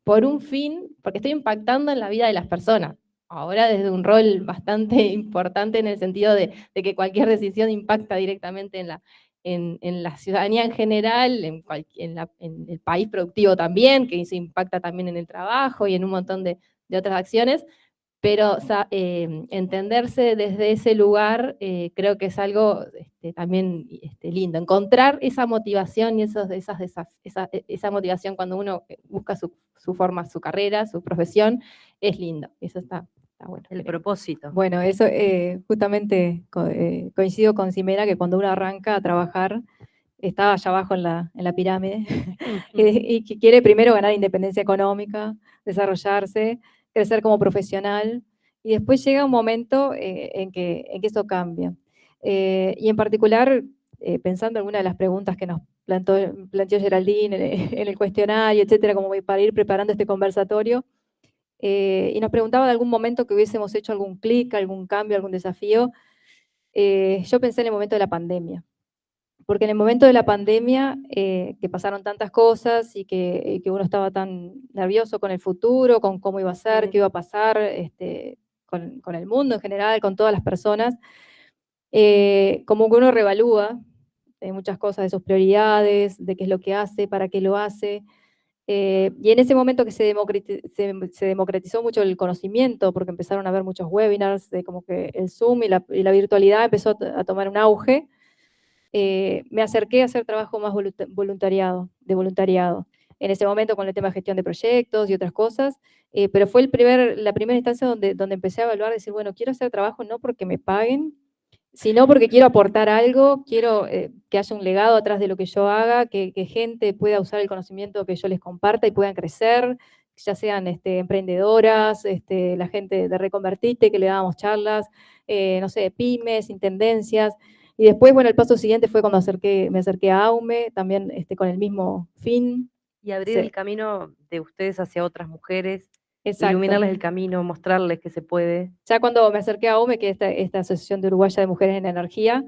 por un fin, porque estoy impactando en la vida de las personas. Ahora desde un rol bastante importante en el sentido de que cualquier decisión impacta directamente en la ciudadanía en general, en el país productivo también, que eso impacta también en el trabajo y en un montón de otras acciones, pero o sea, entenderse desde ese lugar creo que es algo también lindo. Encontrar esa motivación y esa motivación cuando uno busca su forma, su carrera, su profesión, es lindo. Eso está bueno. El propósito. Bueno, eso justamente coincido con Ximena, que cuando uno arranca a trabajar, está allá abajo en la pirámide, y que quiere primero ganar independencia económica, desarrollarse, crecer como profesional, y después llega un momento en que eso cambia. Y en particular, pensando en alguna de las preguntas que nos planteó Geraldine en el cuestionario, etcétera, como para ir preparando este conversatorio, y nos preguntaba de algún momento que hubiésemos hecho algún clic, algún cambio, algún desafío. Yo pensé en el momento de la pandemia, porque en el momento de la pandemia, que pasaron tantas cosas y que uno estaba tan nervioso con el futuro, con cómo iba a ser, qué iba a pasar con el mundo en general, con todas las personas, como que uno reevalúa muchas cosas de sus prioridades, de qué es lo que hace, para qué lo hace. Y en ese momento que se democratizó mucho el conocimiento, porque empezaron a haber muchos webinars, de como que el Zoom y la virtualidad empezó a tomar un auge, me acerqué a hacer trabajo más de voluntariado. En ese momento con el tema de gestión de proyectos y otras cosas, pero fue la primera instancia donde empecé a evaluar, decir, bueno, quiero hacer trabajo no porque me paguen, sino porque quiero aportar algo, quiero que haya un legado atrás de lo que yo haga, que gente pueda usar el conocimiento que yo les comparta y puedan crecer, ya sean emprendedoras, la gente de Reconvertite, que le dábamos charlas, no sé, pymes, intendencias. Y después, bueno, el paso siguiente fue cuando me acerqué a AUME, también con el mismo fin. Y abrir Sí. el camino de ustedes hacia otras mujeres, Exacto. iluminarles el camino, mostrarles que se puede. Ya cuando me acerqué a AUME, que es esta Asociación de Uruguaya de Mujeres en la Energía,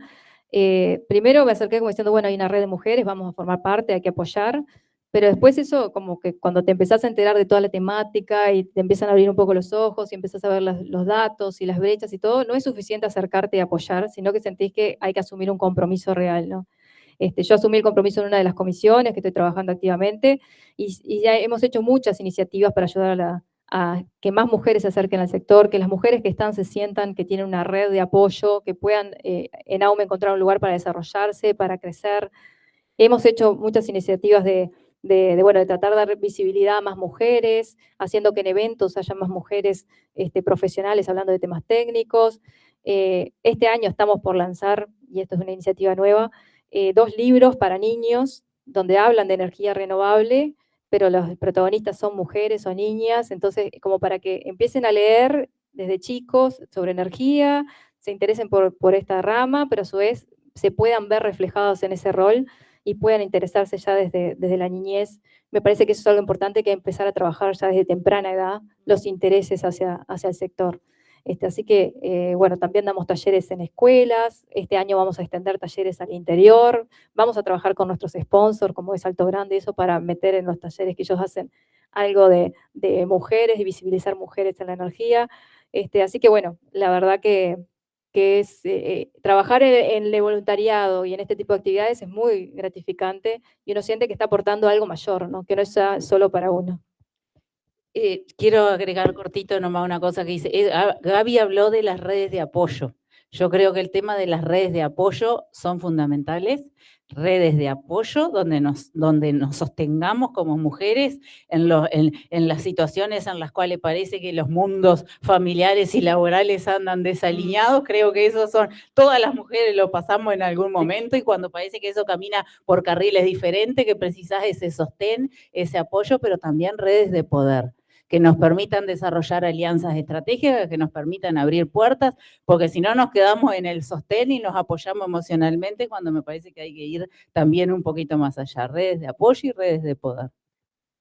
primero me acerqué como diciendo, bueno, hay una red de mujeres, vamos a formar parte, hay que apoyar, pero después eso como que cuando te empezás a enterar de toda la temática y te empiezan a abrir un poco los ojos y empezás a ver los datos y las brechas y todo, no es suficiente acercarte y apoyar, sino que sentís que hay que asumir un compromiso real, ¿no? Yo asumí el compromiso en una de las comisiones que estoy trabajando activamente y ya hemos hecho muchas iniciativas para ayudar a que más mujeres se acerquen al sector, que las mujeres que están se sientan que tienen una red de apoyo, que puedan en AUME encontrar un lugar para desarrollarse, para crecer. Hemos hecho muchas iniciativas de tratar de dar visibilidad a más mujeres, haciendo que en eventos haya más mujeres profesionales hablando de temas técnicos. Este año estamos por lanzar, y esto es una iniciativa nueva, 2 libros para niños donde hablan de energía renovable, pero los protagonistas son mujeres o niñas, entonces como para que empiecen a leer desde chicos sobre energía, se interesen por esta rama, pero a su vez se puedan ver reflejados en ese rol y puedan interesarse ya desde la niñez. Me parece que eso es algo importante, que empezar a trabajar ya desde temprana edad los intereses hacia el sector. Así que, bueno, también damos talleres en escuelas, este año vamos a extender talleres al interior, vamos a trabajar con nuestros sponsors, como es Alto Grande, eso para meter en los talleres que ellos hacen algo de mujeres y visibilizar mujeres en la energía. Así que, bueno, la verdad que es trabajar en el voluntariado y en este tipo de actividades es muy gratificante y uno siente que está aportando algo mayor, ¿no? Que no es solo para uno. Quiero agregar cortito nomás una cosa que dice. Gaby habló de las redes de apoyo. Yo creo que el tema de las redes de apoyo son fundamentales. Redes de apoyo donde nos sostengamos como mujeres en las situaciones en las cuales parece que los mundos familiares y laborales andan desalineados. Creo que eso todas las mujeres lo pasamos en algún momento, y cuando parece que eso camina por carriles diferentes, que precisás ese sostén, ese apoyo, pero también redes de poder que nos permitan desarrollar alianzas estratégicas, que nos permitan abrir puertas, porque si no nos quedamos en el sostén y nos apoyamos emocionalmente, cuando me parece que hay que ir también un poquito más allá, redes de apoyo y redes de poder.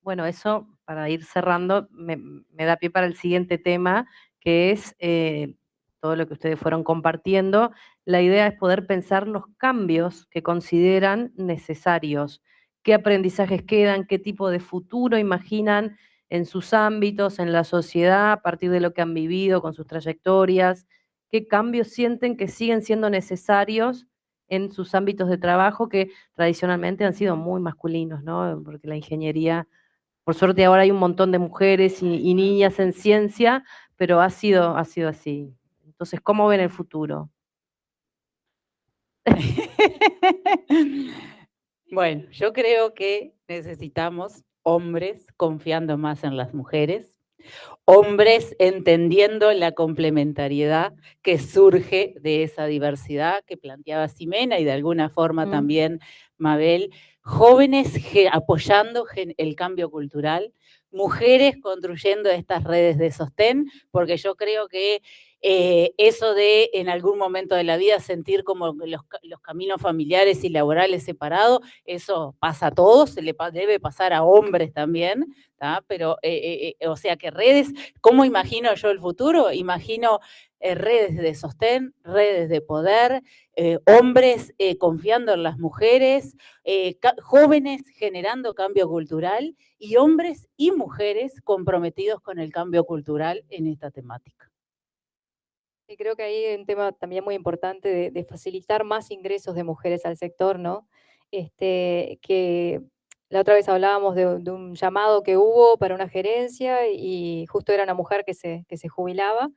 Bueno, eso, para ir cerrando, me da pie para el siguiente tema, que es todo lo que ustedes fueron compartiendo. La idea es poder pensar los cambios que consideran necesarios, qué aprendizajes quedan, qué tipo de futuro imaginan en sus ámbitos, en la sociedad, a partir de lo que han vivido con sus trayectorias, qué cambios sienten que siguen siendo necesarios en sus ámbitos de trabajo, que tradicionalmente han sido muy masculinos, ¿no? Porque la ingeniería, por suerte ahora hay un montón de mujeres y niñas en ciencia, pero ha sido así. Entonces, ¿cómo ven el futuro? Bueno, yo creo que necesitamos hombres confiando más en las mujeres, hombres entendiendo la complementariedad que surge de esa diversidad que planteaba Ximena y de alguna forma también Mabel, jóvenes apoyando el cambio cultural, mujeres construyendo estas redes de sostén, porque yo creo que eso de en algún momento de la vida sentir como los caminos familiares y laborales separados, eso pasa a todos, debe pasar a hombres también, ¿tá? Pero, o sea que redes, ¿cómo imagino yo el futuro? Imagino redes de sostén, redes de poder, hombres confiando en las mujeres, jóvenes generando cambio cultural y hombres y mujeres comprometidos con el cambio cultural en esta temática. Y creo que ahí hay un tema también muy importante de facilitar más ingresos de mujeres al sector, ¿no? Que La otra vez hablábamos de un llamado que hubo para una gerencia y justo era una mujer que se jubilaba.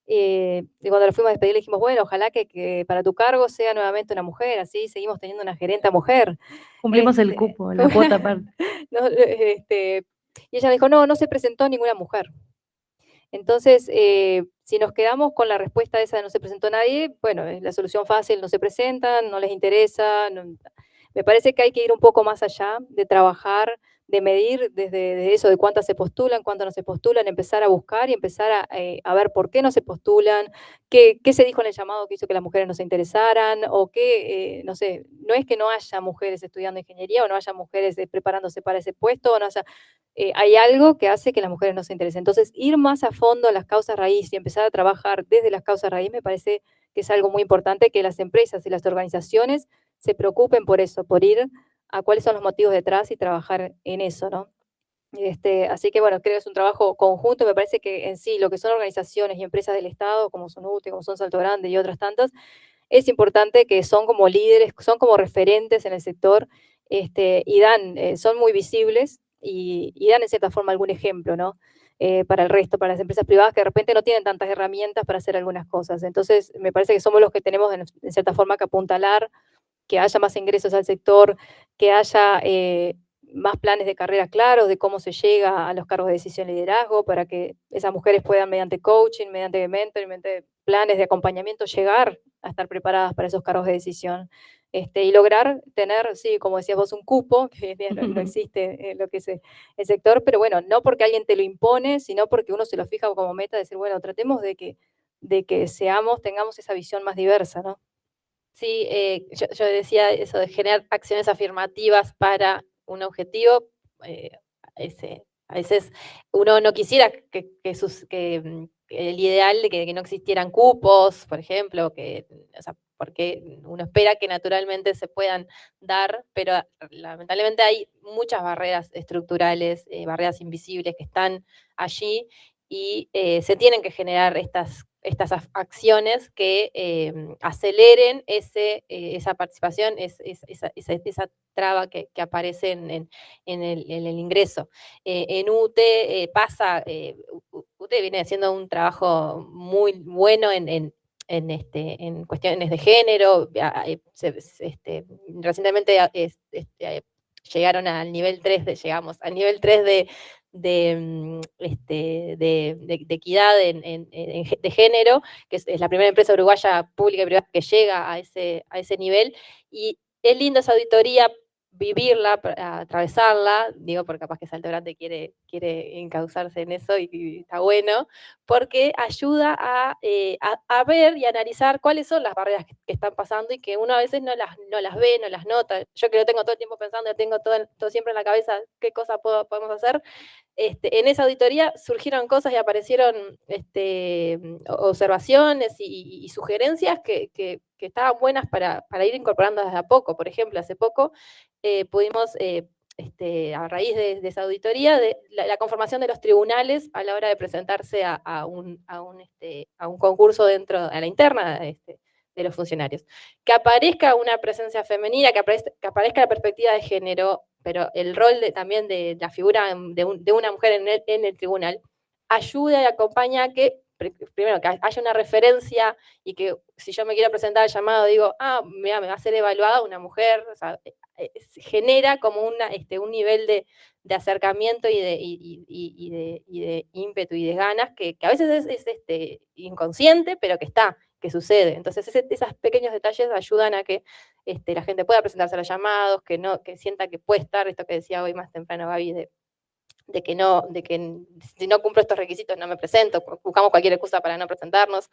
Y cuando la fuimos a despedir le dijimos, bueno, ojalá que para tu cargo sea nuevamente una mujer, así seguimos teniendo una gerenta mujer. Cumplimos el Este, cupo, la cuota aparte. no, y ella dijo, no, no se presentó ninguna mujer. Entonces, si nos quedamos con la respuesta esa de no se presentó nadie, bueno, es la solución fácil, no se presentan, no les interesa. Me parece que hay que ir un poco más allá de trabajar, de medir desde eso, de cuántas se postulan, cuántas no se postulan, empezar a buscar y empezar a ver por qué no se postulan, qué se dijo en el llamado que hizo que las mujeres no se interesaran, o qué, no sé, no es que no haya mujeres estudiando ingeniería o no haya mujeres preparándose para ese puesto, o no haya, hay algo que hace que las mujeres no se interesen. Entonces, ir más a fondo a las causas raíz y empezar a trabajar desde las causas raíz me parece que es algo muy importante, que las empresas y las organizaciones se preocupen por eso, por ir a cuáles son los motivos detrás y trabajar en eso, ¿no? Así que bueno, creo que es un trabajo conjunto. Me parece que en sí lo que son organizaciones y empresas del Estado, como son UTE, como son Salto Grande y otras tantas, es importante que son como líderes, son como referentes en el sector, y son muy visibles y dan en cierta forma algún ejemplo, ¿no? Para el resto, para las empresas privadas que de repente no tienen tantas herramientas para hacer algunas cosas. Entonces, me parece que somos los que tenemos en cierta forma que apuntalar, que haya más ingresos al sector, que haya más planes de carrera claros de cómo se llega a los cargos de decisión y liderazgo, para que esas mujeres puedan, mediante coaching, mediante mentoring, mediante planes de acompañamiento, llegar a estar preparadas para esos cargos de decisión. Y lograr tener, sí, como decías vos, un cupo, que hoy en día no existe lo que es el sector, pero bueno, no porque alguien te lo impone, sino porque uno se lo fija como meta, de decir, bueno, tratemos de que tengamos esa visión más diversa, ¿no? Sí, yo decía eso de generar acciones afirmativas para un objetivo. eh, a veces uno no quisiera que el ideal de que no existieran cupos, por ejemplo, o sea, porque uno espera que naturalmente se puedan dar, pero lamentablemente hay muchas barreras estructurales, barreras invisibles que están allí y se tienen que generar estas acciones que aceleren esa participación, esa traba que aparece en el ingreso. En UTE pasa, UTE viene haciendo un trabajo muy bueno en cuestiones de género. Recientemente llegaron al nivel 3 llegamos al nivel 3 de equidad de género, que es la primera empresa uruguaya pública y privada que llega a ese nivel, y es lindo esa auditoría, vivirla, atravesarla, digo porque capaz que Salto Grande quiere encauzarse en eso y está bueno, porque ayuda a ver y analizar cuáles son las barreras que están pasando y que uno a veces no las ve, no las nota. Yo que lo tengo todo el tiempo pensando, tengo todo siempre en la cabeza qué cosas podemos hacer. En esa auditoría surgieron cosas y aparecieron observaciones y sugerencias que estaban buenas para ir incorporando desde a poco. Por ejemplo, hace poco pudimos, a raíz de esa auditoría, de la conformación de los tribunales a la hora de presentarse a un concurso a la interna de los funcionarios. Que aparezca una presencia femenina, que aparezca la perspectiva de género, pero el rol también de la figura de una mujer en el tribunal, ayuda y acompaña a que, primero, que haya una referencia y que si yo me quiero presentar al llamado, digo, mira, me va a ser evaluada una mujer, o sea, genera como un nivel de acercamiento y de ímpetu y de ganas que a veces es inconsciente, pero que sucede. Entonces, esos pequeños detalles ayudan a que la gente pueda presentarse a los llamados, que sienta que puede estar, esto que decía hoy más temprano Gaby, de que si no cumplo estos requisitos no me presento, buscamos cualquier excusa para no presentarnos.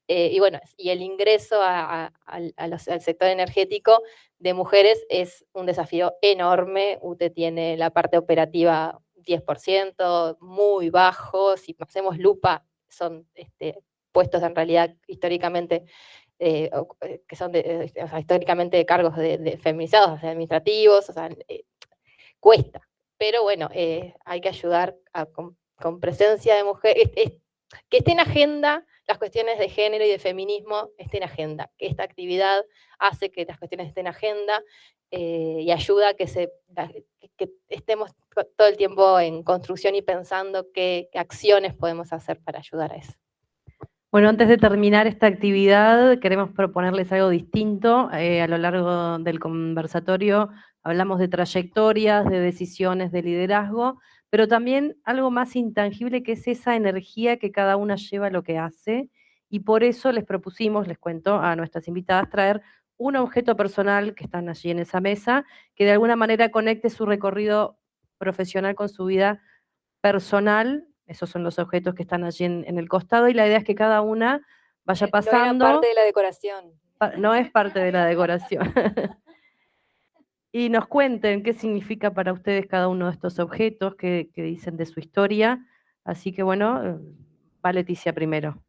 Y bueno, y el ingreso al sector energético de mujeres es un desafío enorme. UTE tiene la parte operativa 10%, muy bajo. Si hacemos lupa, son puestos en realidad históricamente que son históricamente de cargos de feminizados, o sea, administrativos, o sea, cuesta. Pero bueno, hay que ayudar con presencia de mujeres, que esté en agenda las cuestiones de género y de feminismo, esté en agenda, que esta actividad hace que las cuestiones estén en agenda, y ayuda a que estemos todo el tiempo en construcción y pensando qué acciones podemos hacer para ayudar a eso. Bueno, antes de terminar esta actividad, queremos proponerles algo distinto. A lo largo del conversatorio hablamos de trayectorias, de decisiones, de liderazgo, pero también algo más intangible, que es esa energía que cada una lleva a lo que hace, y por eso les propusimos, les cuento a nuestras invitadas, traer un objeto personal que están allí en esa mesa, que de alguna manera conecte su recorrido profesional con su vida personal. Esos son los objetos que están allí en el costado, y la idea es que cada una vaya pasando. No era parte de la decoración. No es parte de la decoración. Y nos cuenten qué significa para ustedes cada uno de estos objetos, qué dicen de su historia. Así que bueno, va Leticia primero.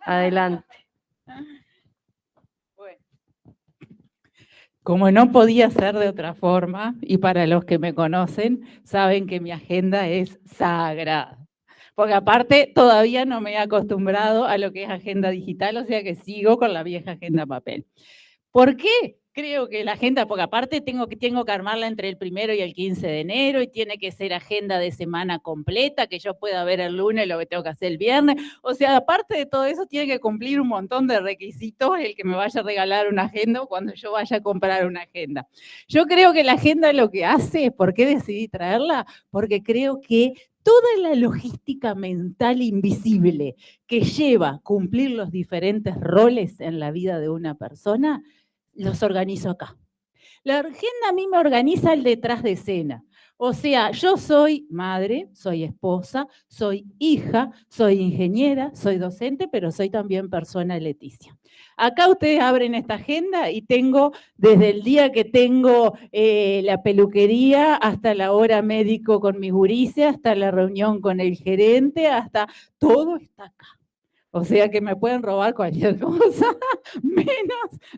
Adelante. Bueno. Como no podía ser de otra forma, y para los que me conocen, saben que mi agenda es sagrada. Porque aparte todavía no me he acostumbrado a lo que es agenda digital, o sea que sigo con la vieja agenda papel. ¿Por qué? Creo que la agenda, porque aparte tengo que armarla entre el 1 y el 15 de enero, y tiene que ser agenda de semana completa, que yo pueda ver el lunes lo que tengo que hacer el viernes. O sea, aparte de todo eso, tiene que cumplir un montón de requisitos el que me vaya a regalar una agenda o cuando yo vaya a comprar una agenda. Yo creo que la agenda lo que hace, ¿por qué decidí traerla? Porque creo que toda la logística mental invisible que lleva a cumplir los diferentes roles en la vida de una persona, los organizo acá. La agenda a mí me organiza el detrás de escena. O sea, yo soy madre, soy esposa, soy hija, soy ingeniera, soy docente, pero soy también persona, Leticia. Acá ustedes abren esta agenda y tengo desde el día que tengo la peluquería hasta la hora médico con mi gurises, hasta la reunión con el gerente, hasta todo está acá. O sea que me pueden robar cualquier cosa,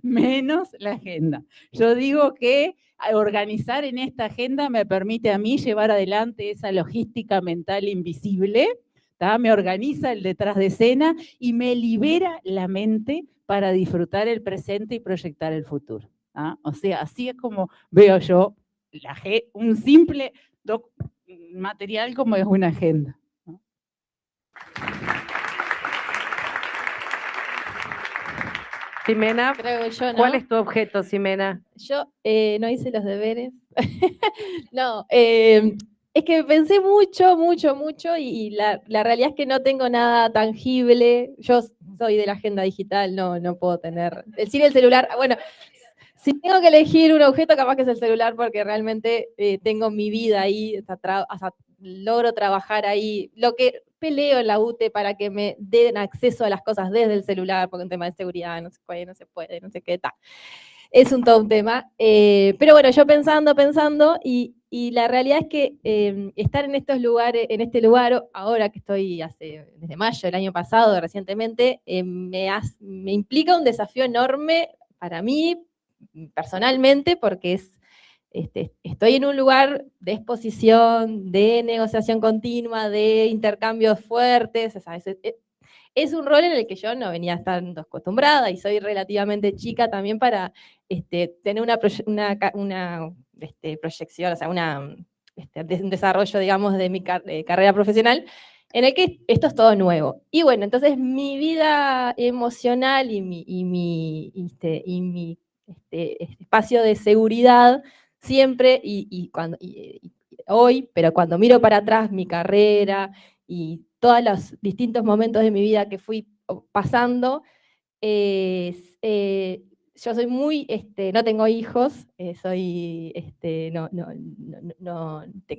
menos la agenda. Yo digo que organizar en esta agenda me permite a mí llevar adelante esa logística mental invisible, ¿tá? Me organiza el detrás de escena y me libera la mente para disfrutar el presente y proyectar el futuro, ¿tá? O sea, así es como veo yo un simple material como es una agenda, ¿no? Ximena, Creo yo, ¿no? ¿cuál es tu objeto, Ximena? Yo no hice los deberes. No, es que pensé mucho y la realidad es que no tengo nada tangible. Yo soy de la agenda digital, no puedo tener. Sin el celular, bueno, si tengo que elegir un objeto, capaz que es el celular, porque realmente tengo mi vida ahí, logro trabajar ahí. Lo que peleo en la UTE para que me den acceso a las cosas desde el celular, porque un tema de seguridad, no se puede, no sé qué tal. Es todo un tema. Pero bueno, yo pensando, y la realidad es que estar en estos lugares, en este lugar, ahora que estoy desde mayo del año pasado, recientemente, me implica un desafío enorme para mí, personalmente, porque estoy en un lugar de exposición, de negociación continua, de intercambios fuertes, o sea, es un rol en el que yo no venía estando acostumbrada, y soy relativamente chica también para tener una proyección, o sea, un desarrollo, digamos, de mi carrera profesional, en el que esto es todo nuevo. Y bueno, entonces mi vida emocional y mi espacio de seguridad siempre, hoy, pero cuando miro para atrás mi carrera y todos los distintos momentos de mi vida que fui pasando, yo soy muy, no tengo hijos,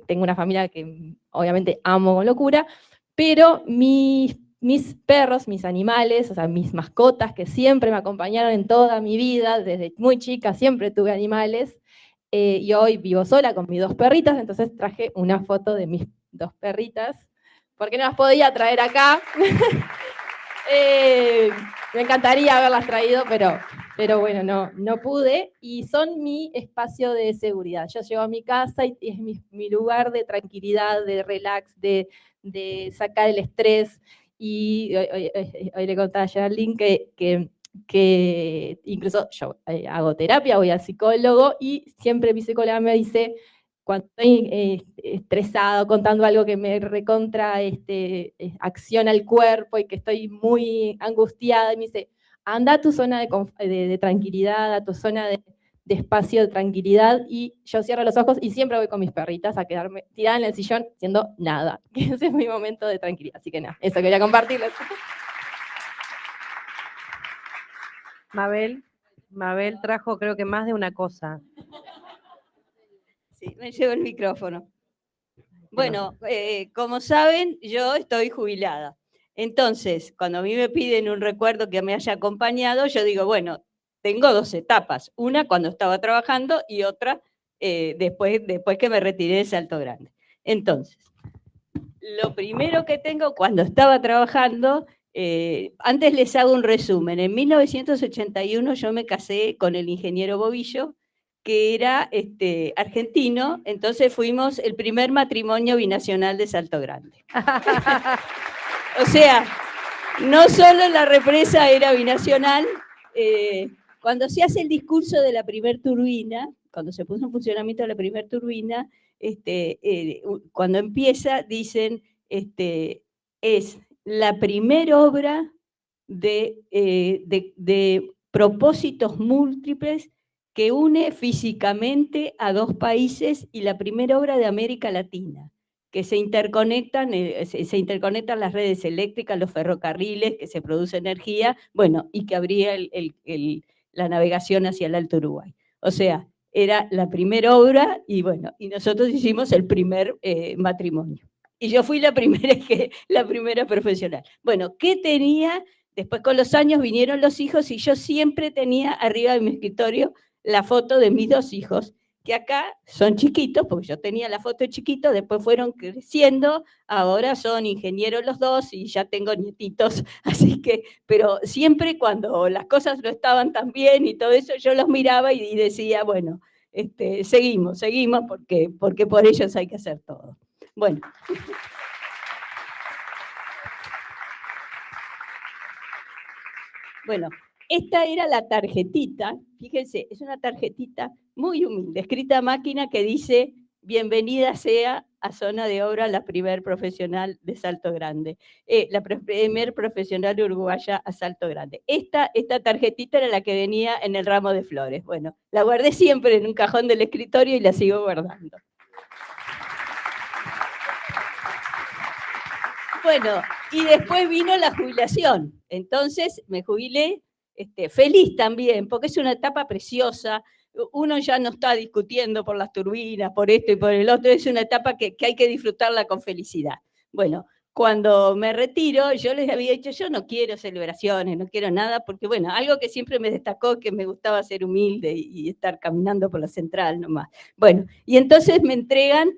tengo una familia que obviamente amo con locura, pero mis perros, mis animales, o sea, mis mascotas que siempre me acompañaron en toda mi vida, desde muy chica siempre tuve animales, y hoy vivo sola con mis 2 perritas, entonces traje una foto de mis 2 perritas, porque no las podía traer acá. Me encantaría haberlas traído, pero bueno, no pude, y son mi espacio de seguridad. Yo llego a mi casa y es mi lugar de tranquilidad, de relax, de sacar el estrés. Y hoy le contaba a Geraldine que que incluso yo hago terapia, voy al psicólogo y siempre mi psicóloga me dice, cuando estoy estresado, contando algo que me recontra acciona el cuerpo y que estoy muy angustiada, y me dice, anda a tu zona de tranquilidad, a tu zona de espacio de tranquilidad, y yo cierro los ojos y siempre voy con mis perritas a quedarme tirada en el sillón haciendo nada, que ese es mi momento de tranquilidad. Así que nada, eso quería compartirles. Mabel trajo creo que más de una cosa. Sí, me llevo el micrófono. Bueno, como saben, yo estoy jubilada. Entonces, cuando a mí me piden un recuerdo que me haya acompañado, yo digo, bueno, tengo dos etapas. Una cuando estaba trabajando y otra después que me retiré de Salto Grande. Entonces, lo primero que tengo cuando estaba trabajando, antes les hago un resumen. En 1981 yo me casé con el ingeniero Bobillo, que era argentino, entonces fuimos el primer matrimonio binacional de Salto Grande. O sea, no solo la represa era binacional, cuando se hace el discurso de la primer turbina, cuando se puso en funcionamiento la primer turbina, cuando empieza dicen, es la primera obra de propósitos múltiples que une físicamente a dos países y la primera obra de América Latina, que se interconectan las redes eléctricas, los ferrocarriles, que se produce energía, bueno, y que abría la navegación hacia el Alto Uruguay. O sea, era la primera obra y bueno, y nosotros hicimos el primer matrimonio. Y yo fui la primera profesional. Bueno, ¿qué tenía? Después con los años vinieron los hijos y yo siempre tenía arriba de mi escritorio la foto de mis dos hijos, que acá son chiquitos, porque yo tenía la foto de chiquito, después fueron creciendo, ahora son ingenieros los dos y ya tengo nietitos, así que, pero siempre cuando las cosas no estaban tan bien y todo eso, yo los miraba y decía, bueno, seguimos, porque por ellos hay que hacer todo. Bueno. Bueno, esta era la tarjetita, fíjense, es una tarjetita muy humilde, escrita a máquina que dice, bienvenida sea a Zona de Obra la primer profesional de Salto Grande, la primer profesional uruguaya a Salto Grande. Esta tarjetita era la que venía en el ramo de flores. Bueno, la guardé siempre en un cajón del escritorio y la sigo guardando. Bueno, y después vino la jubilación. Entonces me jubilé feliz también, porque es una etapa preciosa. Uno ya no está discutiendo por las turbinas, por esto y por el otro. Es una etapa que hay que disfrutarla con felicidad. Bueno, cuando me retiro, yo les había dicho, yo no quiero celebraciones, no quiero nada, porque bueno, algo que siempre me destacó, que me gustaba ser humilde y estar caminando por la central nomás. Bueno, y entonces me entregan...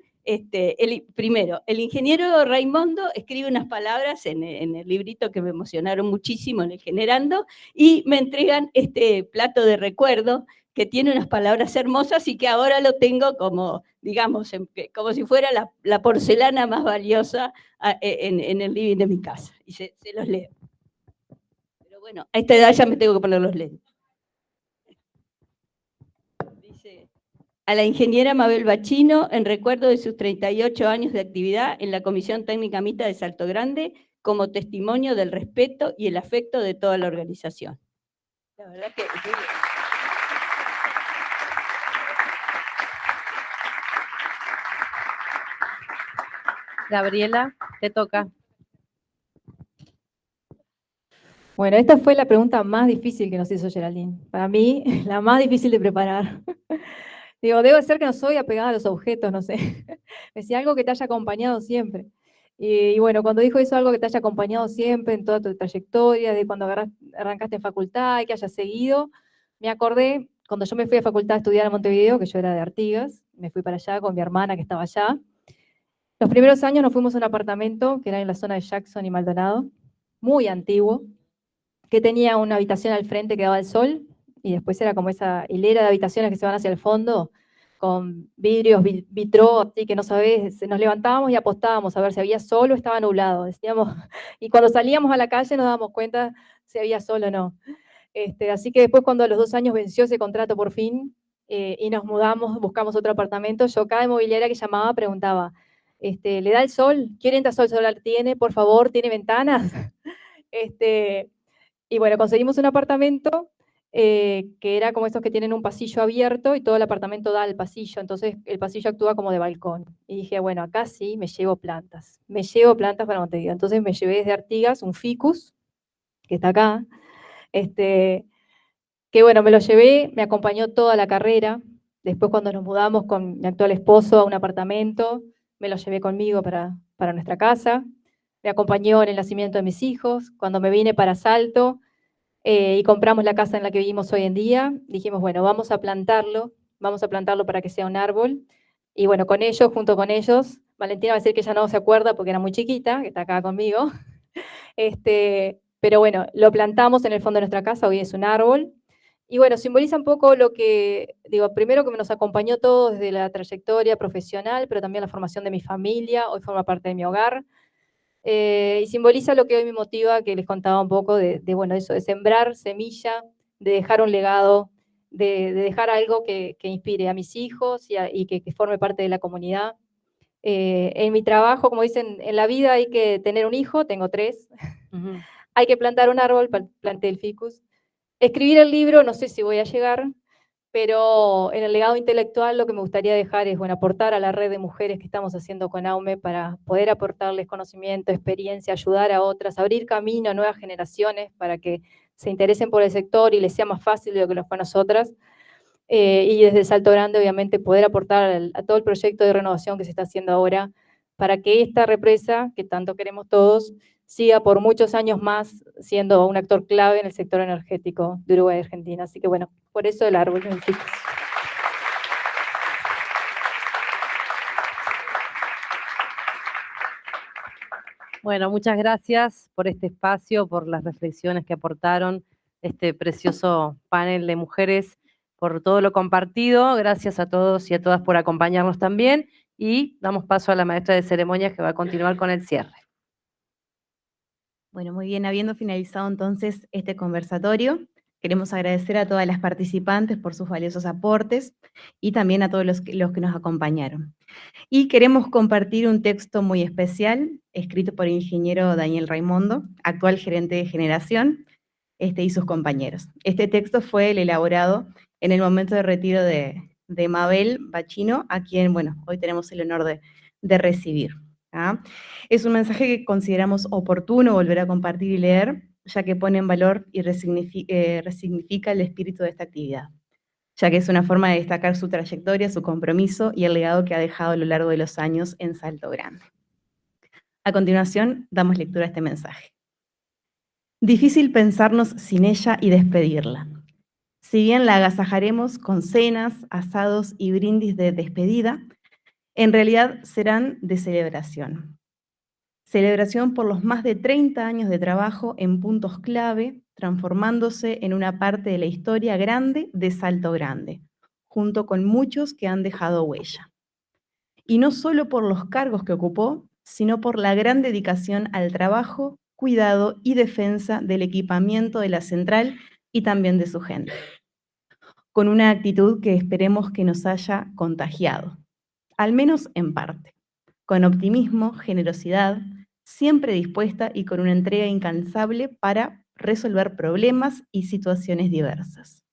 primero, el ingeniero Raimundo escribe unas palabras en el librito que me emocionaron muchísimo en el Generando y me entregan este plato de recuerdo que tiene unas palabras hermosas y que ahora lo tengo como, digamos, como si fuera la porcelana más valiosa en el living de mi casa. Y se los leo. Pero bueno, a esta edad ya me tengo que poner los lentes. A la ingeniera Mabel Bachino, en recuerdo de sus 38 años de actividad en la Comisión Técnica Mixta de Salto Grande, como testimonio del respeto y el afecto de toda la organización. La verdad que... Gabriela, te toca. Bueno, esta fue la pregunta más difícil que nos hizo Geraldine. Para mí, la más difícil de preparar. Digo, debe ser que no soy apegada a los objetos, no sé. Me decía algo que te haya acompañado siempre. Y bueno, cuando dijo eso, algo que te haya acompañado siempre en toda tu trayectoria, de cuando arrancaste en facultad y que hayas seguido, me acordé cuando yo me fui a facultad a estudiar a Montevideo, que yo era de Artigas, me fui para allá con mi hermana que estaba allá. Los primeros años nos fuimos a un apartamento que era en la zona de Jackson y Maldonado, muy antiguo, que tenía una habitación al frente que daba al sol, y después era como esa hilera de habitaciones que se van hacia el fondo, con vidrios, vitró, así que no sabés, nos levantábamos y apostábamos a ver si había sol o estaba nublado, decíamos, y cuando salíamos a la calle nos dábamos cuenta si había sol o no. Así que después cuando a los 2 años venció ese contrato por fin y nos mudamos, buscamos otro apartamento, yo cada inmobiliaria que llamaba preguntaba, ¿le da el sol? ¿Qué orientación solar tiene? Por favor, ¿tiene ventanas? Y bueno, conseguimos un apartamento que era como estos que tienen un pasillo abierto y todo el apartamento da al pasillo, entonces el pasillo actúa como de balcón. Y dije, bueno, acá sí me llevo plantas para Montevideo. Entonces me llevé desde Artigas un ficus, que está acá, que bueno, me lo llevé, me acompañó toda la carrera. Después cuando nos mudamos con mi actual esposo a un apartamento, me lo llevé conmigo para nuestra casa. Me acompañó en el nacimiento de mis hijos. Cuando me vine para Salto y compramos la casa en la que vivimos hoy en día, dijimos, bueno, vamos a plantarlo para que sea un árbol. Y bueno, con ellos, junto con ellos, Valentina va a decir que ya no se acuerda porque era muy chiquita, que está acá conmigo. Pero bueno, lo plantamos en el fondo de nuestra casa, hoy es un árbol. Y bueno, simboliza un poco lo que, digo, primero que nos acompañó todo desde la trayectoria profesional, pero también la formación de mi familia, hoy forma parte de mi hogar. Y simboliza lo que hoy me motiva, que les contaba un poco bueno, eso, de sembrar semilla, de dejar un legado, de dejar algo que inspire a mis hijos y que forme parte de la comunidad. En mi trabajo, como dicen, en la vida hay que tener un hijo, tengo 3. Hay que plantar un árbol, planté el ficus. Escribir el libro, no sé si voy a llegar, pero en el legado intelectual lo que me gustaría dejar es, bueno, aportar a la red de mujeres que estamos haciendo con AUME para poder aportarles conocimiento, experiencia, ayudar a otras, abrir camino a nuevas generaciones para que se interesen por el sector y les sea más fácil de lo que nos fue a nosotras. Y desde Salto Grande, obviamente, poder aportar a todo el proyecto de renovación que se está haciendo ahora para que esta represa, que tanto queremos todos, siga por muchos años más siendo un actor clave en el sector energético de Uruguay y Argentina. Así que bueno, por eso el árbol. Bueno, muchas gracias por este espacio, por las reflexiones que aportaron, este precioso panel de mujeres, por todo lo compartido. Gracias a todos y a todas por acompañarnos también. Y damos paso a la maestra de ceremonias que va a continuar con el cierre. Bueno, muy bien, habiendo finalizado entonces este conversatorio, queremos agradecer a todas las participantes por sus valiosos aportes y también a todos los que nos acompañaron. Y queremos compartir un texto muy especial, escrito por el ingeniero Daniel Raimondo, actual gerente de generación, y sus compañeros. Este texto fue el elaborado en el momento de retiro de Mabel Bachino, a quien, bueno, hoy tenemos el honor de recibir. ¿Ah? Es un mensaje que consideramos oportuno volver a compartir y leer, ya que pone en valor y resignifica el espíritu de esta actividad, ya que es una forma de destacar su trayectoria, su compromiso y el legado que ha dejado a lo largo de los años en Salto Grande. A continuación, damos lectura a este mensaje. Difícil pensarnos sin ella y despedirla. Si bien la agasajaremos con cenas, asados y brindis de despedida, en realidad serán de celebración. Celebración por los más de 30 años de trabajo en puntos clave, transformándose en una parte de la historia grande de Salto Grande, junto con muchos que han dejado huella. Y no solo por los cargos que ocupó, sino por la gran dedicación al trabajo, cuidado y defensa del equipamiento de la central y también de su gente. Con una actitud que esperemos que nos haya contagiado, al menos en parte, con optimismo, generosidad, siempre dispuesta y con una entrega incansable para resolver problemas y situaciones diversas.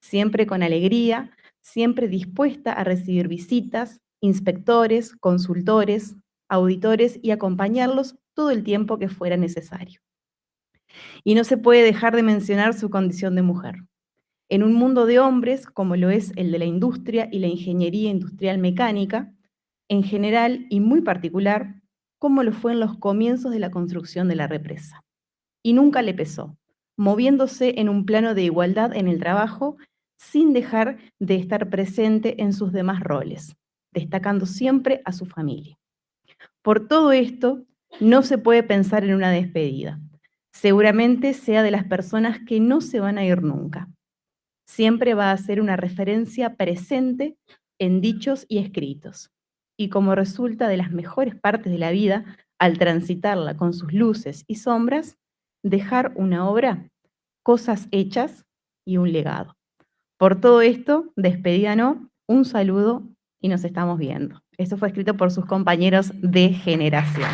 Siempre con alegría, siempre dispuesta a recibir visitas, inspectores, consultores, auditores y acompañarlos todo el tiempo que fuera necesario. Y no se puede dejar de mencionar su condición de mujer. En un mundo de hombres, como lo es el de la industria y la ingeniería industrial mecánica, en general y muy particular, como lo fue en los comienzos de la construcción de la represa. Y nunca le pesó, moviéndose en un plano de igualdad en el trabajo, sin dejar de estar presente en sus demás roles, destacando siempre a su familia. Por todo esto, no se puede pensar en una despedida. Seguramente sea de las personas que no se van a ir nunca. Siempre va a ser una referencia presente en dichos y escritos. Y como resulta de las mejores partes de la vida, al transitarla con sus luces y sombras, dejar una obra cosas hechas y un legado. Por todo esto, despedida no, un saludo y nos estamos viendo. Esto fue escrito por sus compañeros de generación.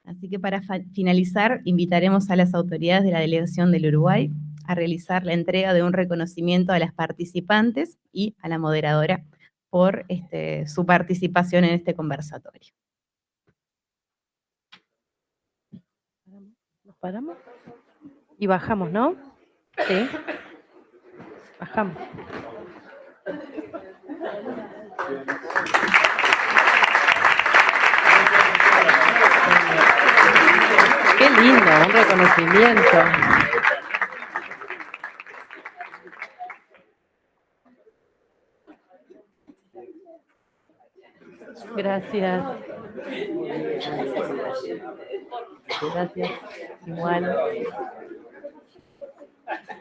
Así que para finalizar, invitaremos a las autoridades de la Delegación del Uruguay a realizar la entrega de un reconocimiento a las participantes y a la moderadora por su participación en este conversatorio. ¿Nos paramos? Y bajamos, ¿no? Sí. Bajamos. Qué lindo, un reconocimiento. Gracias. Gracias. Igual.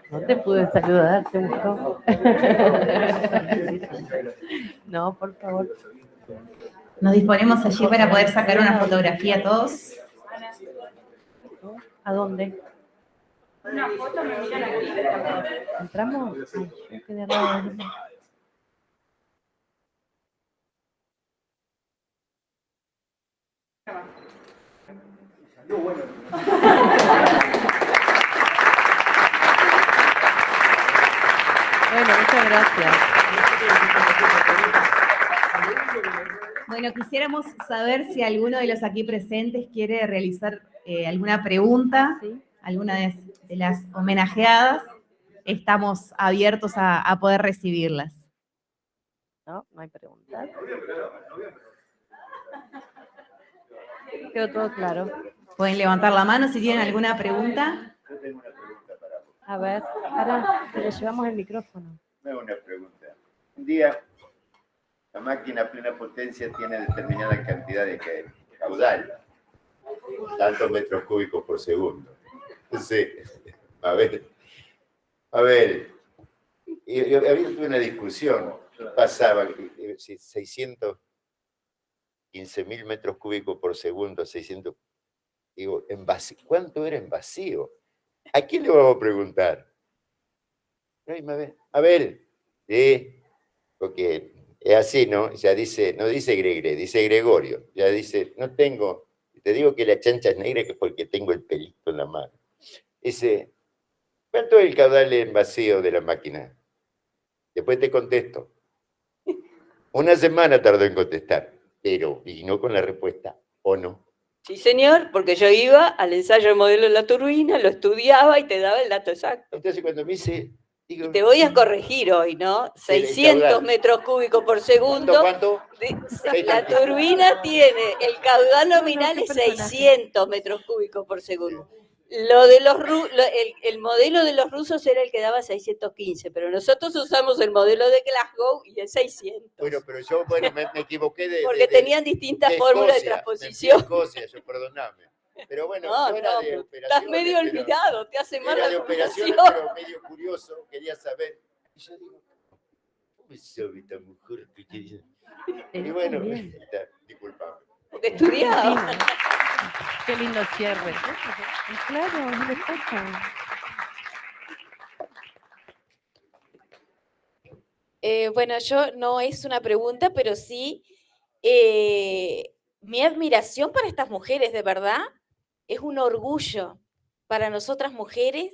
No te pude saludar, ¿te gustó? No, por favor. Nos disponemos allí para poder sacar una fotografía todos. ¿A dónde? ¿Entramos? Ay, yo quedé al lado de él. Bueno, muchas gracias. Bueno, quisiéramos saber si alguno de los aquí presentes quiere realizar alguna pregunta, alguna de las homenajeadas. Estamos abiertos a poder recibirlas. No, no hay preguntas. Quedó todo claro. Pueden levantar la mano si tienen alguna pregunta. Yo tengo una pregunta para vos. A ver, ahora le llevamos el micrófono. Me hago una pregunta. Un día, la máquina a plena potencia tiene determinada cantidad de caudal, tantos metros cúbicos por segundo. Entonces, a ver, yo había tuve una discusión. ¿Qué pasaba? Si 615.000 metros cúbicos por segundo, 600, digo, en vacío, ¿cuánto era en vacío? ¿A quién le vamos a preguntar? A ver, porque es así, ¿no? Ya dice, no dice Gregre, dice Gregorio. Ya dice, no tengo, te digo que la chancha es negra que es porque tengo el pelito en la mano. Dice, ¿cuánto es el caudal en vacío de la máquina? Después te contesto. Una semana tardó en contestar, pero vino con la respuesta, ¿o no? Sí, señor, porque yo iba al ensayo de modelo de la turbina, lo estudiaba y te daba el dato exacto. Entonces cuando me dice... Digo, y te voy a corregir hoy, ¿no? 600 metros cúbicos por segundo. ¿Cuánto? La turbina tiene, el caudal nominal es 600 metros cúbicos por segundo. Lo de el modelo de los rusos era el que daba 615, pero nosotros usamos el modelo de Glasgow y es 600. Bueno, pero yo me equivoqué de... Porque tenían distintas fórmulas de transposición. Escocia, yo perdóname. Pero bueno, no, era de operaciones, estás medio olvidado, te hace mal la de operaciones, pero medio curioso, quería saber. Y yo digo, ¿cómo sabe esta mujer que quería? Y bueno, disculpame. Porque estudiaba. Qué lindo cierre. Claro, no le escuchan. Bueno, yo no es una pregunta, pero sí mi admiración para estas mujeres, de verdad, es un orgullo para nosotras mujeres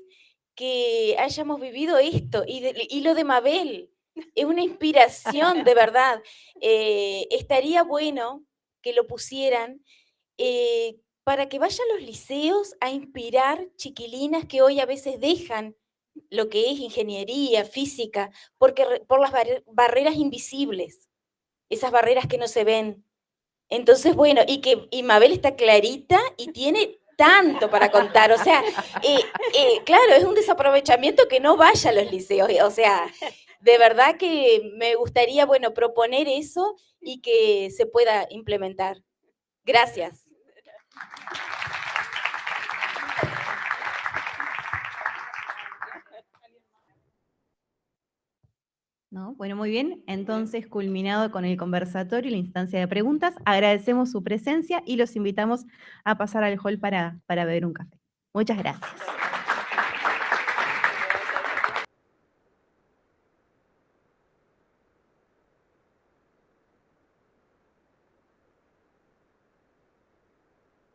que hayamos vivido esto. Y lo de Mabel es una inspiración, de verdad. Estaría bueno que lo pusieran para que vayan a los liceos a inspirar chiquilinas que hoy a veces dejan lo que es ingeniería, física, porque por las barreras invisibles, esas barreras que no se ven. Entonces, bueno, y Mabel está clarita y tiene tanto para contar, o sea, claro, es un desaprovechamiento que no vaya a los liceos, o sea, de verdad que me gustaría, bueno, proponer eso y que se pueda implementar. Gracias. ¿No? ¿no? Bueno, muy bien. Entonces, culminado con el conversatorio y la instancia de preguntas, agradecemos su presencia y los invitamos a pasar al hall para beber un café. Muchas gracias.